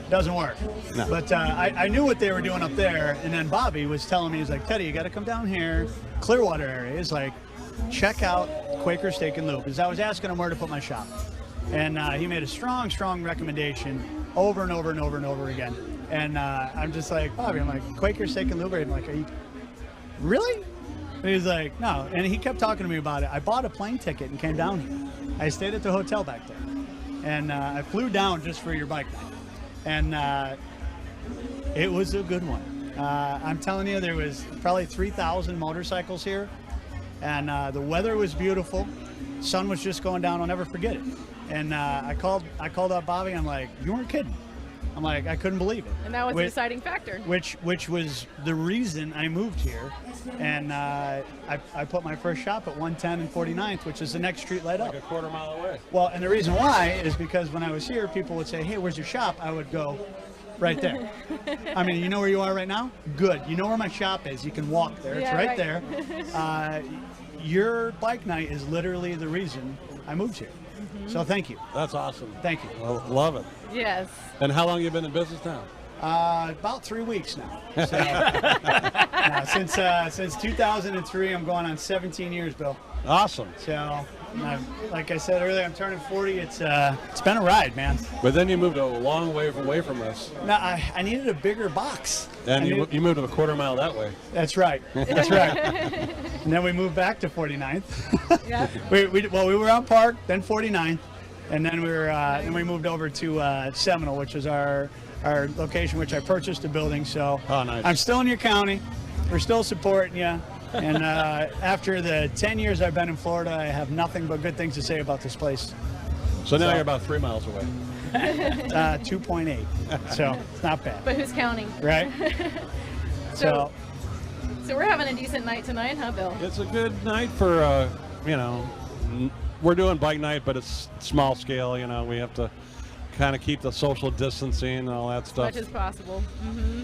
Doesn't work. No. But I knew what they were doing up there, and then Bobby was telling me, he's like, Teddy, you got to come down here, Clearwater area. He's like, check out Quaker Steak and Lube, because I was asking him where to put my shop. And he made a strong recommendation over and over and over and over again. And I'm just like, Bobby, I'm like, Quaker Steak and Lube? I'm like, are you, really? And he's like, no. And he kept talking to me about it. I bought a plane ticket and came down here. I stayed at the hotel back there. And I flew down just for your bike night. And it was a good one. I'm telling you, there was probably 3,000 motorcycles here. And the weather was beautiful. Sun was just going down. I'll never forget it. And I called up Bobby. I'm like, you weren't kidding. I'm like, I couldn't believe it. And that was the deciding factor. Which was the reason I moved here. And I put my first shop at 110 and 49th, which is the next street light up. Like a quarter mile away. Well, and the reason why is because when I was here, people would say, hey, where's your shop? I would go, right there. I mean, you know where you are right now? Good. You know where my shop is. You can walk there. It's right there. Your bike night is literally the reason I moved here. So thank you. That's awesome. Thank you. Well, love it. Yes. And how long have you been in business now? About 3 weeks now. So, since 2003, I'm going on 17 years, Bill. Awesome. So, like I said earlier, I'm turning 40. It's been a ride, man. But then you moved a long way away from us. No, I needed a bigger box. And you moved a quarter mile that way. That's right. That's right. And then we moved back to 49th. Yeah. we were on Park, then 49th, and then then we moved over to Seminole, which is our location, which I purchased a building. So nice. I'm still in your county. We're still supporting you. And after the 10 years I've been in Florida, I have nothing but good things to say about this place. So now you're about 3 miles away. 2.8. So it's not bad. But who's counting? Right? So we're having a decent night tonight, huh, Bill? It's a good night for, we're doing bike night, but it's small scale. You know, we have to kind of keep the social distancing and all that stuff. As much as possible. Mm-hmm.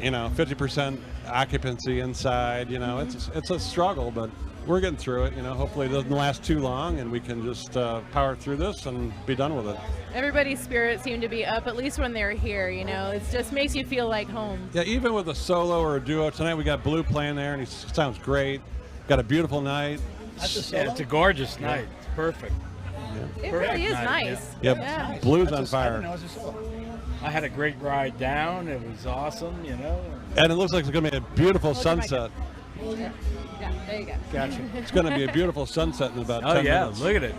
50% occupancy inside. It's a struggle, but we're getting through it. Hopefully it doesn't last too long, and we can just power through this and be done with it. Everybody's spirits seem to be up, at least when they're here. It just makes you feel like home. Yeah, even with a solo or a duo. Tonight we got Blue playing there, and he sounds great. Got a beautiful night. It's a gorgeous night. It's perfect. Yeah. It really is nice. Yeah. Blue's on I fire. didn't know it was a solo. I had a great ride down. It was awesome, And it looks like it's going to be a beautiful sunset. Yeah, there you go. Gotcha. It's going to be a beautiful sunset in about 10 minutes. Look at it.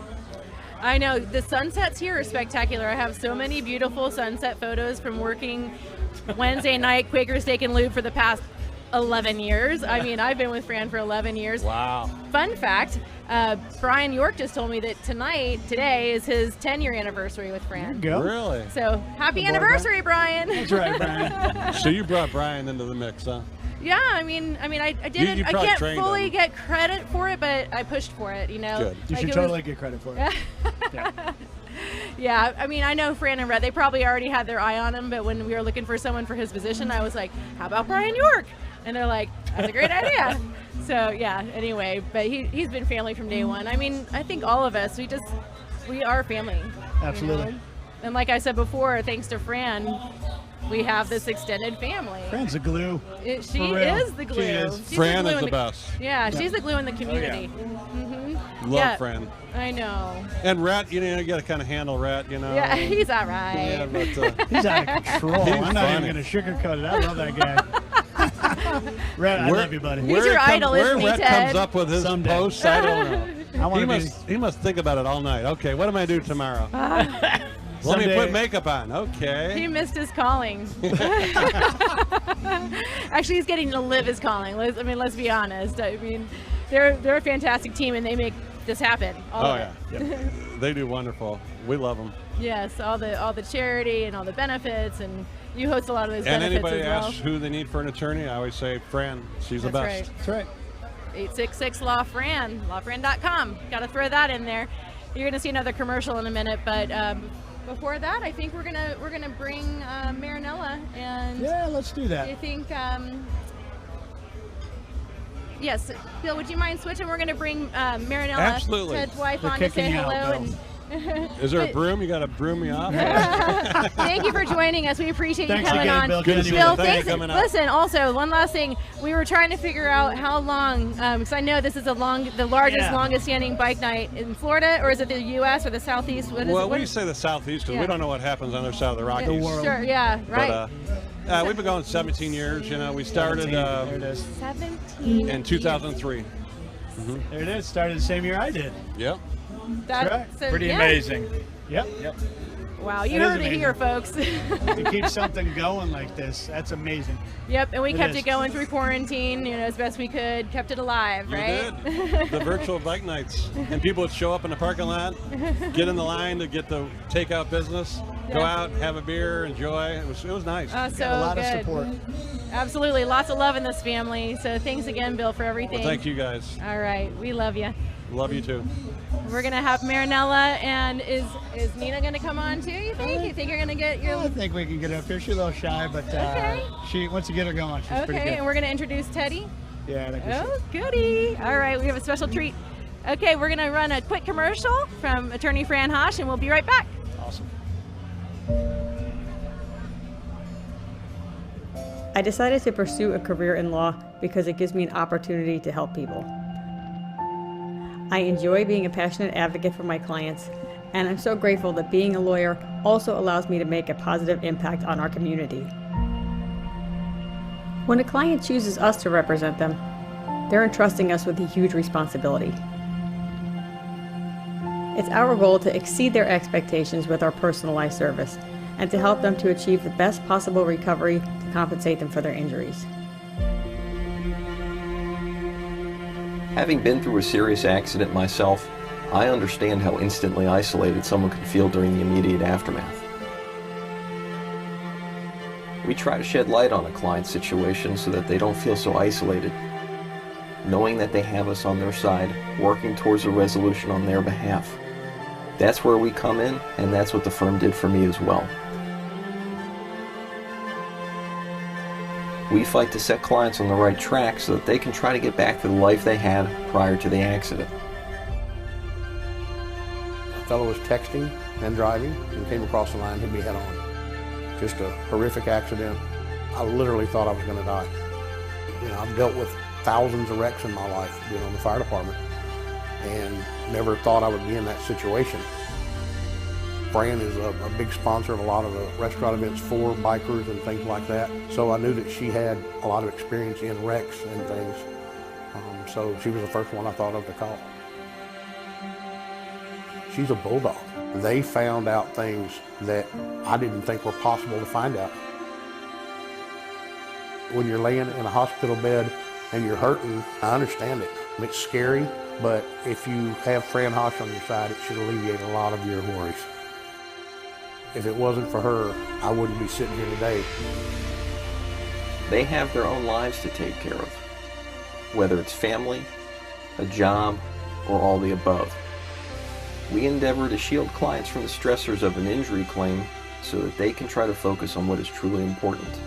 I know. The sunsets here are spectacular. I have so many beautiful sunset photos from working Wednesday night Quaker Steak and Lube for the past 11 years. I mean, I've been with Fran for 11 years. Wow. Fun fact, Brian York just told me that today is his 10-year anniversary with Fran. Go. Really? So happy anniversary, Brian. That's right, Brian. So you brought Brian into the mix, huh? Yeah, I mean, I didn't. You I probably can't trained fully him. get credit for it, but I pushed for it. You know. Good. You Like, should it totally get credit for it. Yeah. Yeah, I mean, I know Fran and Red, they probably already had their eye on him, but when we were looking for someone for his position, I was like, how about Brian York? And they're like, that's a great idea. So, yeah, anyway, but he's been family from day one. I mean, I think all of us, we are family. Absolutely. You know? And like I said before, thanks to Fran, we have this extended family. Fran's the glue. She For real. is the glue. She is. She's Fran glue is in the best. Yeah, she's the glue in the community. Love Yeah. Fran. I know. And Rat, you know, you got to kind of handle Rat, you know. Yeah, he's all right. Yeah, but He's out of control. He's I'm not funny. even going to sugarcoat it. I love that guy. Red, I love you, buddy. He's your idol, where isn't he, Rat Ted? comes up with his Someday. posts, I don't know. I want to be. He must think about it all night. Okay, what am I doing tomoror? Let me Someday- put makeup on. He Okay. missed his calling. Actually, he's getting to live his calling. Let's be honest. I mean, they're a fantastic team, and they make this happen. All Oh of yeah, it. they do wonderful. We love them. Yes, all the charity and all the benefits, and you host a lot of those And benefits anybody as well. asks who they need for an attorney, I always say Fran. She's the That's best. right. That's right. 866-LAW-FRAN, lawfran.com. Got to throw that in there. You're going to see another commercial in a minute, but before that, I think we're gonna bring Marinella, and Yeah, let's do I that. think yes, Bill, would you mind switching? We're gonna bring Marinella, Absolutely. Ted's wife, They're on to say kicking you out, hello. Bill. Is there a broom? You got to broom me off? Thank you for joining us. We appreciate Thanks you coming again, on. Bill. Good to see you. Bill, Thanks thanks. for coming out. Listen, also one last thing. We were trying to figure out how long, because I know this is the largest, longest-standing bike night in Florida, or is it the U.S. or the Southeast? What is Well, it? we say the Southeast because Yeah. we don't know what happens on the other side of the Rockies. world. Sure, yeah, right. But we've been going 17 years. You know, we started There it is. 17 in 2003. There it is. Started the same year I did. Yep. right. So, Pretty yeah. amazing. Yep. Wow, you It is heard it here, folks. To keep something going like this, that's amazing. Yep, and we It kept is. it going through quarantine, as best we could, kept it alive, You right? did. The virtual bike nights. And people would show up in the parking lot, get in the line to get the takeout business, go Yeah. out, have a beer, enjoy. It was nice. So Got a lot good. of support. Absolutely, lots of love in this family. So thanks again, Bill, for everything. Well, thank you guys. All right, we love you. Love you too. We're gonna have Marinella, and is Nina gonna come on too? You think? You think you're gonna get your? I think we can get her up here. She's a little shy, but she once you get her going, she's pretty Okay, good. and we're gonna introduce Teddy. Yeah, I think we should. Oh, goody! All right, we have a special treat. Okay, we're gonna run a quick commercial from Attorney Fran Haasch, and we'll be right back. Awesome. I decided to pursue a career in law because it gives me an opportunity to help people. I enjoy being a passionate advocate for my clients, and I'm so grateful that being a lawyer also allows me to make a positive impact on our community. When a client chooses us to represent them, they're entrusting us with a huge responsibility. It's our goal to exceed their expectations with our personalized service and to help them to achieve the best possible recovery to compensate them for their injuries. Having been through a serious accident myself, I understand how instantly isolated someone can feel during the immediate aftermath. We try to shed light on a client's situation so that they don't feel so isolated, knowing that they have us on their side, working towards a resolution on their behalf. That's where we come in, and that's what the firm did for me as well. We fight to set clients on the right track so that they can try to get back to the life they had prior to the accident. A fellow was texting and driving and came across the line and hit me head on. Just a horrific accident. I literally thought I was going to die. You know, I've dealt with thousands of wrecks in my life, being on the fire department, and never thought I would be in that situation. Fran is a big sponsor of a lot of the restaurant events for bikers and things like that. So I knew that she had a lot of experience in wrecks and things. So she was the first one I thought of to call. She's a bulldog. They found out things that I didn't think were possible to find out. When you're laying in a hospital bed and you're hurting, I understand it. It's scary, but if you have Fran Haasch on your side, it should alleviate a lot of your worries. If it wasn't for her, I wouldn't be sitting here today. They have their own lives to take care of, whether it's family, a job, or all the above. We endeavor to shield clients from the stressors of an injury claim so that they can try to focus on what is truly important.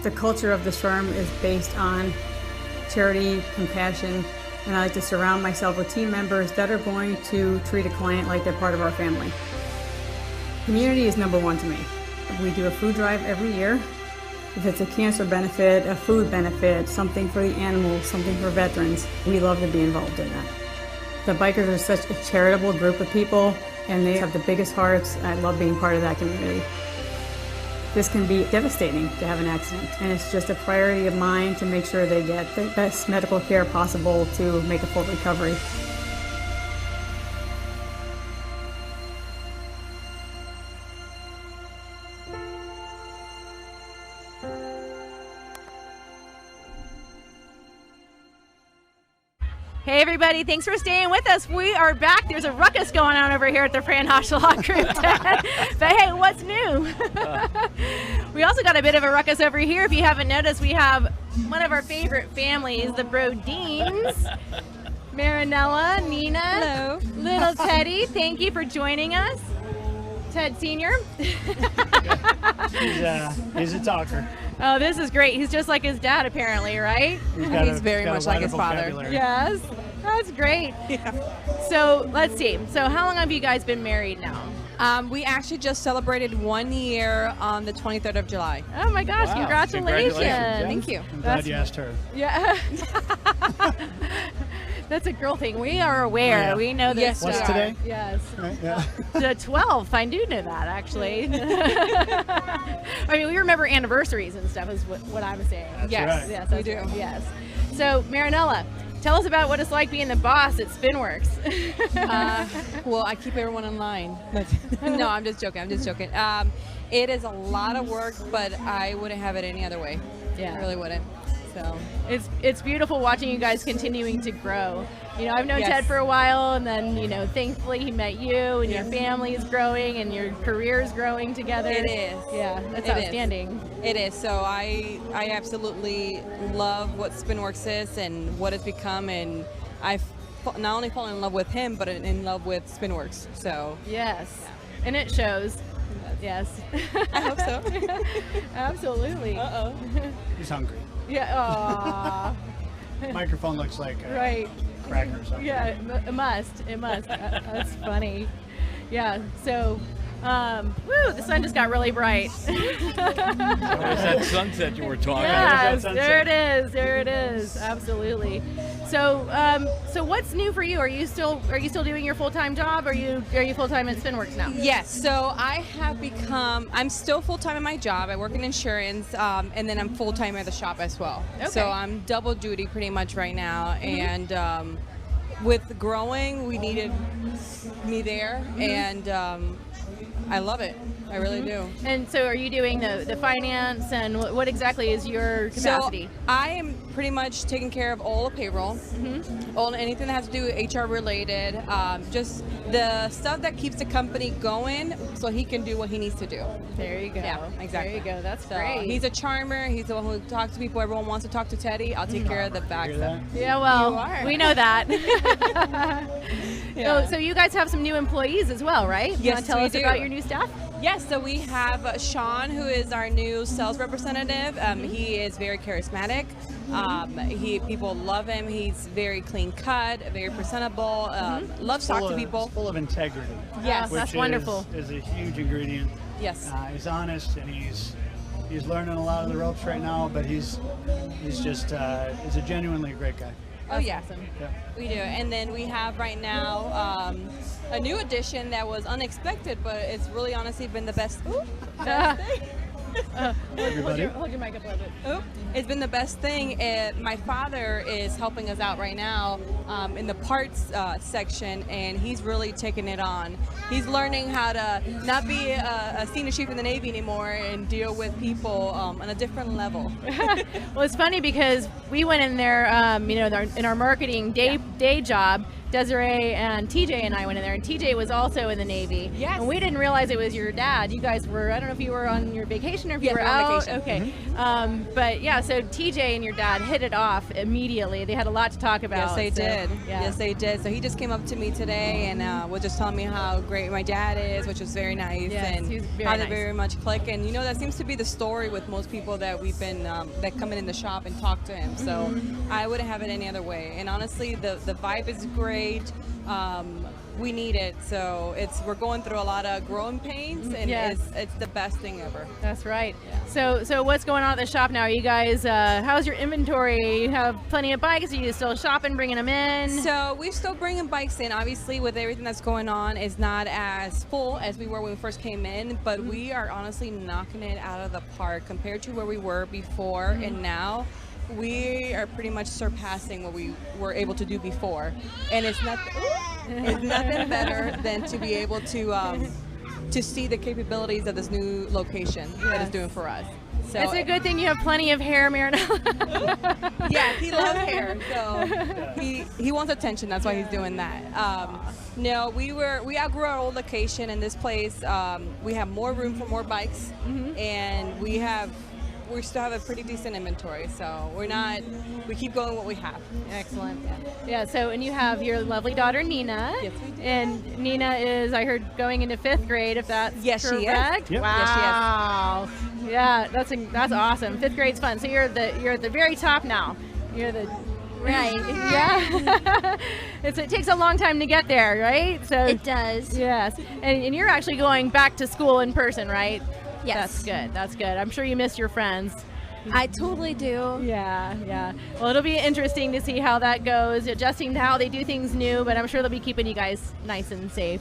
The culture of this firm is based on charity, compassion, and I like to surround myself with team members that are going to treat a client like they're part of our family. Community is number one to me. We do a food drive every year. If it's a cancer benefit, a food benefit, something for the animals, something for veterans, we love to be involved in that. The bikers are such a charitable group of people, and they have the biggest hearts. I love being part of that community. This can be devastating to have an accident, and it's just a priority of mine to make sure they get the best medical care possible to make a full recovery. Hey everybody, thanks for staying with us. We are back. There's a ruckus going on over here at the Fran Haasch Law Group. But hey, what's new? We also got a bit of a ruckus over here. If you haven't noticed, we have one of our favorite families, the Brodenes. Marinella, Nina, hello. Little Teddy, thank you for joining us. Ted Sr. He's a talker. Oh, this is great. He's just like his dad, apparently, right? He's very much like his father. Yes, that's great. Yeah. So let's see. So how long have you guys been married now? We actually just celebrated 1 year on the 23rd of July. Oh my gosh, wow. Congratulations. Thank you. I'm glad you asked her. Yeah. That's a girl thing. We are aware. Yeah. We know this. Yes, what's today? Yes. Right, yeah. The 12th. I do know that, actually. I mean, we remember anniversaries and stuff is what I'm saying. That's yes. Right. Yes, we do. Right. Yes. So, Marinella, tell us about what it's like being the boss at SpinWurkz. Well, I keep everyone in line. No, I'm just joking. It is a lot of work, but I wouldn't have it any other way. Yeah. I really wouldn't. So it's beautiful watching you guys continuing to grow. You know, I've known Yes. Ted for a while, and then, you know, thankfully he met you, and your family is growing, and your career is growing together. It is. Yeah, that's It outstanding. It is. So I absolutely love what SpinWurkz is and what it's become, and I've not only fallen in love with him, but in love with SpinWurkz. So Yes, and it shows. Yes. I hope so. Absolutely. Uh-oh. He's hungry. Yeah. Aw. Microphone looks like a Right. cracker or something. Yeah, it must. It must. That's funny. Yeah. So, woo, the sun just got really bright. There's that sunset you were talking Yes, about. there it is. There it is. Absolutely. So, so what's new for you? Are you still doing your full-time job? Or are you full-time at SpinWurkz now? Yes, so I'm still full-time in my job. I work in insurance, and then I'm full-time at the shop as well. Okay. So I'm double duty pretty much right now, and with growing, we needed me there, and I love it. I really do. And so are you doing the finance, and what exactly is your capacity? So I am pretty much taking care of all the payroll, all anything that has to do with HR related, just the stuff that keeps the company going so he can do what he needs to do. There you go. Yeah, exactly. There you go. That's So great. he's a charmer. He's the one who talks to people. Everyone wants to talk to Teddy. I'll take care of the back Hear stuff. that? Yeah, well, You are. we know that. Yeah. So you guys have some new employees as well, right? You Yes, want to tell we us do. about your new staff? Yes, so we have Sean, who is our new sales representative. He is very charismatic. People love him. He's very clean cut, very presentable. Loves to talk to people. Full of integrity. Yes. which That's wonderful. Is a huge ingredient. Yes. He's honest, and he's learning a lot of the ropes right now, but he's just he's a genuinely great guy. Oh yeah, Awesome. Yeah. we do. And then we have right now a new addition that was unexpected, but it's really honestly been the best. Ooh, best thing. Everybody. Hold your mic up a little bit. Oh, it's been the best thing. My father is helping us out right now in the parts section, and he's really taking it on. He's learning how to not be a senior chief in the Navy anymore and deal with people on a different level. Well, it's funny because we went in there, in our marketing day job. Desiree and TJ and I went in there, and TJ was also in the Navy. Yes. And we didn't realize it was your dad. You guys were, I don't know if you were on your vacation or if you Yes, were we're on out. vacation. Okay. But yeah, so TJ and your dad hit it off immediately. They had a lot to talk about. Yes, they did. Yeah. Yes, they did. So he just came up to me today and was just telling me how great my dad is, which was very nice, Yes, and he's very how they nice. very much click. And that seems to be the story with most people that we've been that come in the shop and talk to him. So Mm-hmm. I wouldn't have it any other way. And honestly, the vibe is great. We need it. So we're going through a lot of growing pains, and Yes. it's the best thing ever. That's right. So what's going on at the shop now? Are you guys, how's your inventory? You have plenty of bikes? Are you still shopping, bringing them in? So we're still bringing bikes in. Obviously, with everything that's going on, it's not as full as we were when we first came in, but we are honestly knocking it out of the park compared to where we were before and now. We are pretty much surpassing what we were able to do before, and it's nothing better than to be able to see the capabilities of this new location that it's doing for us. So It's a good thing you have plenty of hair, Marinella. yeah, he loves hair, so he wants attention. That's why he's doing that. No, we outgrew our old location, and this place we have more room for more bikes, and we still have a pretty decent inventory, so we keep going what we have. Excellent. Yeah, so, and you have your lovely daughter, Nina. Yes, we do. And Nina is, I heard, going into 5th grade, if that's Yes, she is. correct. Yep. Wow. Yeah, that's awesome. 5th grade's fun. So you're at the very top now. You're the Right. Yeah. It takes a long time to get there, right? So It does. Yes. And you're actually going back to school in person, right? Yes. That's good. That's good. I'm sure you miss your friends. I totally do. Yeah. Well, it'll be interesting to see how that goes, adjusting to how they do things new, but I'm sure they'll be keeping you guys nice and safe.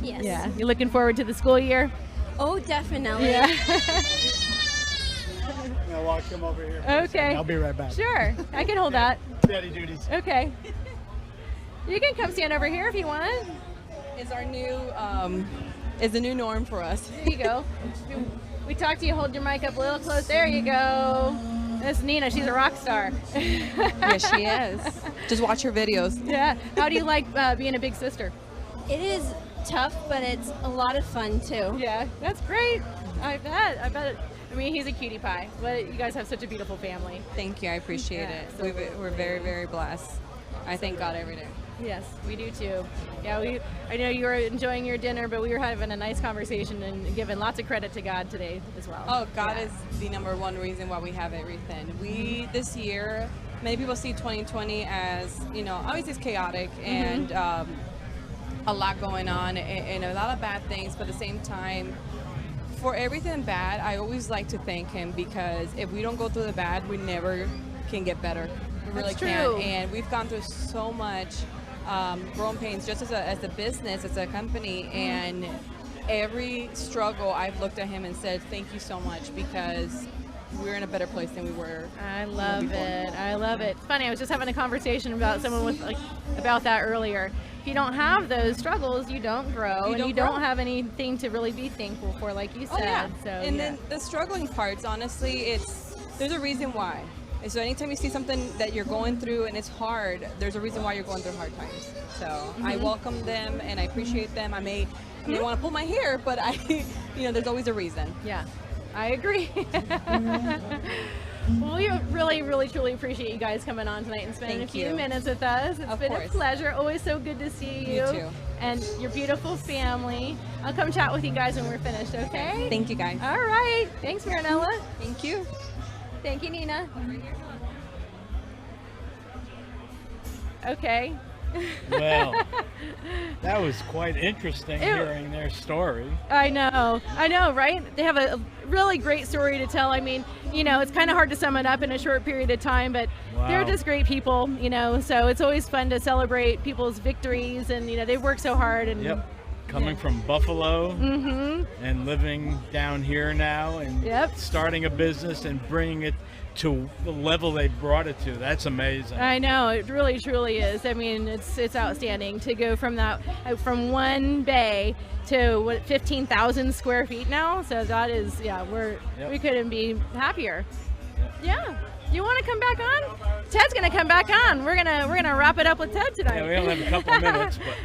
Yes. Yeah. You looking forward to the school year? Oh, definitely. Yeah. I'm gonna walk him over here. Okay. I'll be right back. Sure. I can hold that. Daddy duties. Okay. You can come stand over here if you want. Is our new is the new norm for us. There you go. We talked to you. Hold your mic up a little close. There you go. That's Nina. She's a rock star. Yes, she is. Just watch her videos. Yeah. How do you like being a big sister? It is tough, but it's a lot of fun too. Yeah, that's great. I bet. I mean, he's a cutie pie. But you guys have such a beautiful family. Thank you. I appreciate Yeah, it. so We're very, very blessed. I thank God every day. Yes, we do too. Yeah, I know you were enjoying your dinner, but we were having a nice conversation and giving lots of credit to God today as well. Oh, God Yeah. is the number one reason why we have everything. This year, many people see 2020 as, obviously it's chaotic and a lot going on and a lot of bad things, but at the same time, for everything bad, I always like to thank Him, because if we don't go through the bad, we never can get better. We really That's can't. true. And we've gone through so much growing pains just as a business, as a company, and every struggle I've looked at Him and said, thank you so much, because we're in a better place than we were. I love before. it. I love it. It's funny. I was just having a conversation about someone about that earlier. If you don't have those struggles, you don't grow, and you don't grow. have anything to really be thankful for, like you said. Oh, yeah. So, and yeah. then the struggling parts, honestly, there's a reason why. And so anytime you see something that you're going through and it's hard, there's a reason why you're going through hard times. So I welcome them and I appreciate them. I may want to pull my hair, but there's always a reason. Yeah, I agree. Well, we really, really, truly appreciate you guys coming on tonight and spending Thank a few you. minutes with us. It's Of been course. a pleasure. Always so good to see you. You too. And your beautiful family. I'll come chat with you guys when we're finished, okay? Thank you, guys. All right. Thanks, Marinella. Thank you. Thank you, Nina. Okay. Well, that was quite interesting hearing their story. I know, right? They have a really great story to tell. I mean, it's kind of hard to sum it up in a short period of time, but they're Wow. just great people, so it's always fun to celebrate people's victories, and, they've worked so hard, and Yep. coming from Buffalo and living down here now and starting a business and bringing it to the level they brought it to. That's amazing. I know, it really truly is. I mean, it's outstanding to go from that from one bay to what 15,000 square feet now. So that is, we couldn't be happier. Yeah. You want to come back on? Ted's gonna come back on. We're gonna wrap it up with Ted tonight. Yeah, we only have a couple of minutes, but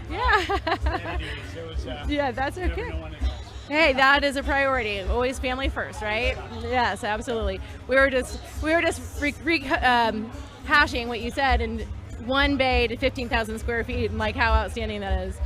yeah, that's okay. Hey, that is a priority. Always family first, right? Yes, absolutely. We were just hashing what you said, and one bay to 15,000 square feet, and like how outstanding that is.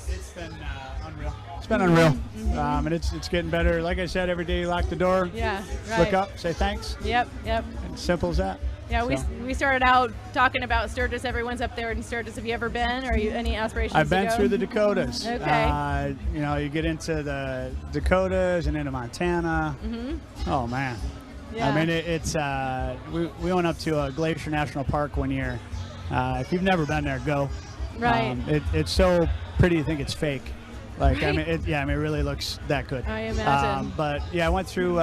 It's been unreal. It's been unreal, and it's getting better. Like I said, every day you lock the door. Yeah, right. Look up, say thanks. Yep. And simple as that. Yeah, we started out talking about Sturgis. Everyone's up there in Sturgis. Have you ever been? Or any aspirations? I've been to go? through the Dakotas. Okay. You get into the Dakotas and into Montana. Oh man. Yeah. I mean, it's we went up to Glacier National Park one year. If you've never been there, go. Right. It's so pretty. You think it's fake. Like, right. it really looks that good. I imagine. But yeah, I went through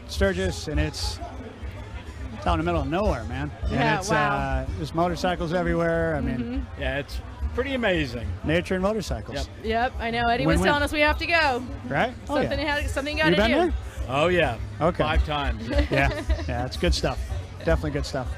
Sturgis, and it's out in the middle of nowhere, man. Yeah, and it's wow. there's motorcycles everywhere. I mean, yeah, it's pretty amazing. Nature and motorcycles. Yep, I know. Eddie was telling us we have to go. Right? Something got You to been do. there? Oh yeah. Okay. 5 times. Yeah, it's good stuff. Definitely good stuff.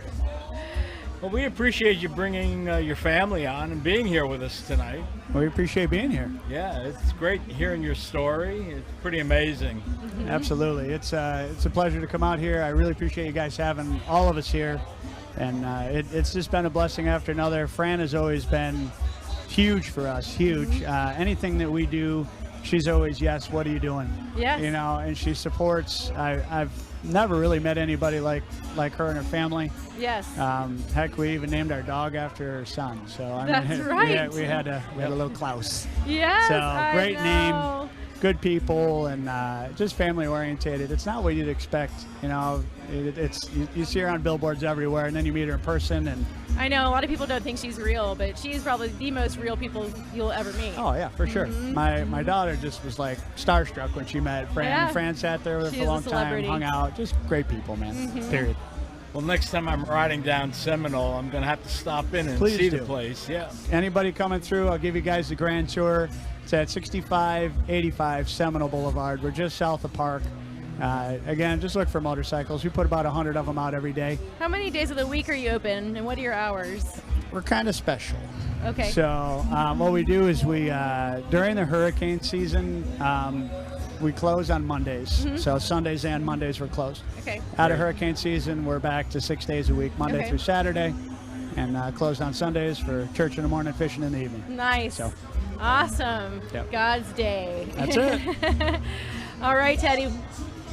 Well, we appreciate you bringing your family on and being here with us tonight. We appreciate being here. Yeah, it's great hearing your story. It's pretty amazing. Absolutely. It's a pleasure to come out here. I really appreciate you guys having all of us here. And it's just been a blessing after another. Fran has always been huge for us, huge. Anything that we do, she's always, yes, what are you doing? Yes. And she supports. I've never really met anybody like her and her family. Yes. Heck, we even named our dog after her son. So That's right. We had a little Klaus. Yes. So great I know. name, good people, and just family orientated. It's not what you'd expect. You see her on billboards everywhere, and then you meet her in person, and I know a lot of people don't think she's real, but she's probably the most real people you'll ever meet. oh yeah, for sure. My daughter just was like starstruck when she met Fran. Yeah. Fran sat there with her She for a is a long time, celebrity. hung out. Just great people, man. Period. Well, next time I'm riding down Seminole, I'm going to have to stop in and Please see do. the place. Yeah. Anybody coming through, I'll give you guys the grand tour. It's at 6585 Seminole Boulevard. We're just south of Park. Again, just look for motorcycles. We put about 100 of them out every day. How many days of the week are you open, and what are your hours? We're kind of special. Okay. So what we do is we, during the hurricane season, we close on Mondays. So Sundays and Mondays we're closed. Okay. Out of hurricane season, we're back to 6 days a week, Monday through Saturday, and closed on Sundays for church in the morning, fishing in the evening. Nice. So. Awesome. Yep. God's day. That's it. All right, Teddy.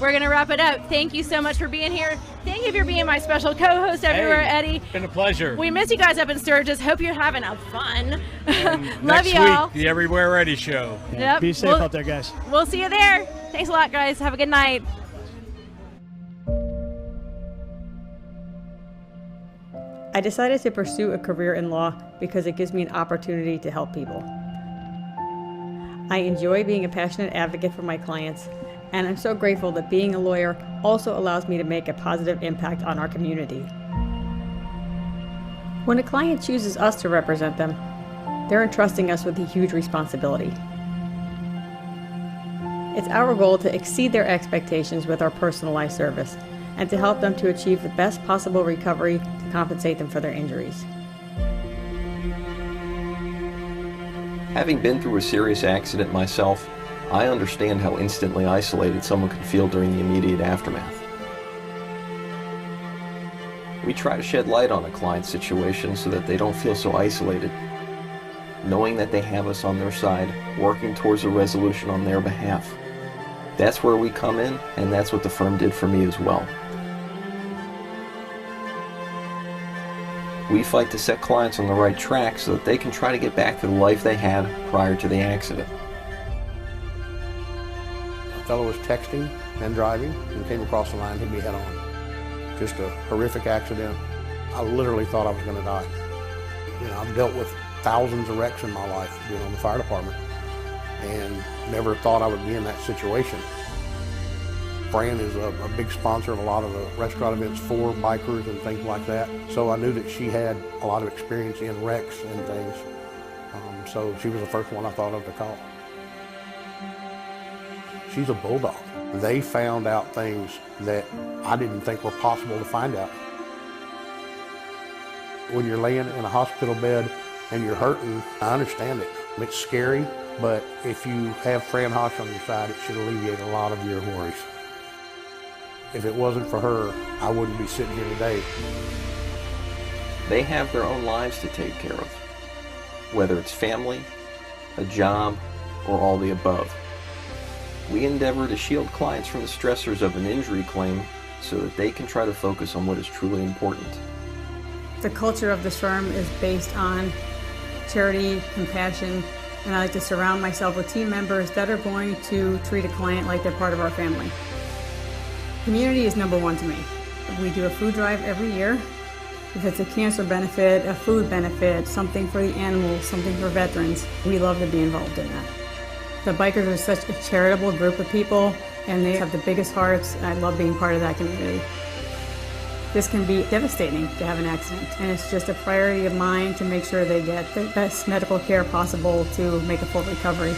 We're going to wrap it up. Thank you so much for being here. Thank you for being my special co-host everywhere, Eddie. It's been a pleasure. We miss you guys up in Sturgis. Hope you're having a fun. Love Next y'all. week, the Everywhere Eddy Show. Yep. Be safe out there, guys. We'll see you there. Thanks a lot, guys. Have a good night. I decided to pursue a career in law because it gives me an opportunity to help people. I enjoy being a passionate advocate for my clients, and I'm so grateful that being a lawyer also allows me to make a positive impact on our community. When a client chooses us to represent them, they're entrusting us with a huge responsibility. It's our goal to exceed their expectations with our personalized service and to help them to achieve the best possible recovery to compensate them for their injuries. Having been through a serious accident myself, I understand how instantly isolated someone can feel during the immediate aftermath. We try to shed light on a client's situation so that they don't feel so isolated, knowing that they have us on their side, working towards a resolution on their behalf. That's where we come in, and that's what the firm did for me as well. We fight to set clients on the right track so that they can try to get back to the life they had prior to the accident. A fellow was texting and driving and came across the line, hit me head on. Just a horrific accident. I literally thought I was going to die. I've dealt with thousands of wrecks in my life, being on the fire department. and never thought I would be in that situation. Fran is a big sponsor of a lot of the restaurant events for bikers and things like that. So I knew that she had a lot of experience in wrecks and things. So she was the first one I thought of to call. She's a bulldog. They found out things that I didn't think were possible to find out. When you're laying in a hospital bed and you're hurting, I understand it. It's scary, but if you have Fran Haasch on your side, it should alleviate a lot of your worries. If it wasn't for her, I wouldn't be sitting here today. They have their own lives to take care of, whether it's family, a job, or all the above. We endeavor to shield clients from the stressors of an injury claim so that they can try to focus on what is truly important. The culture of this firm is based on charity, compassion, and I like to surround myself with team members that are going to treat a client like they're part of our family. Community is number one to me. We do a food drive every year. If it's a cancer benefit, a food benefit, something for the animals, something for veterans, we love to be involved in that. The bikers are such a charitable group of people, and they have the biggest hearts, and I love being part of that community. This can be devastating to have an accident, and it's just a priority of mine to make sure they get the best medical care possible to make a full recovery.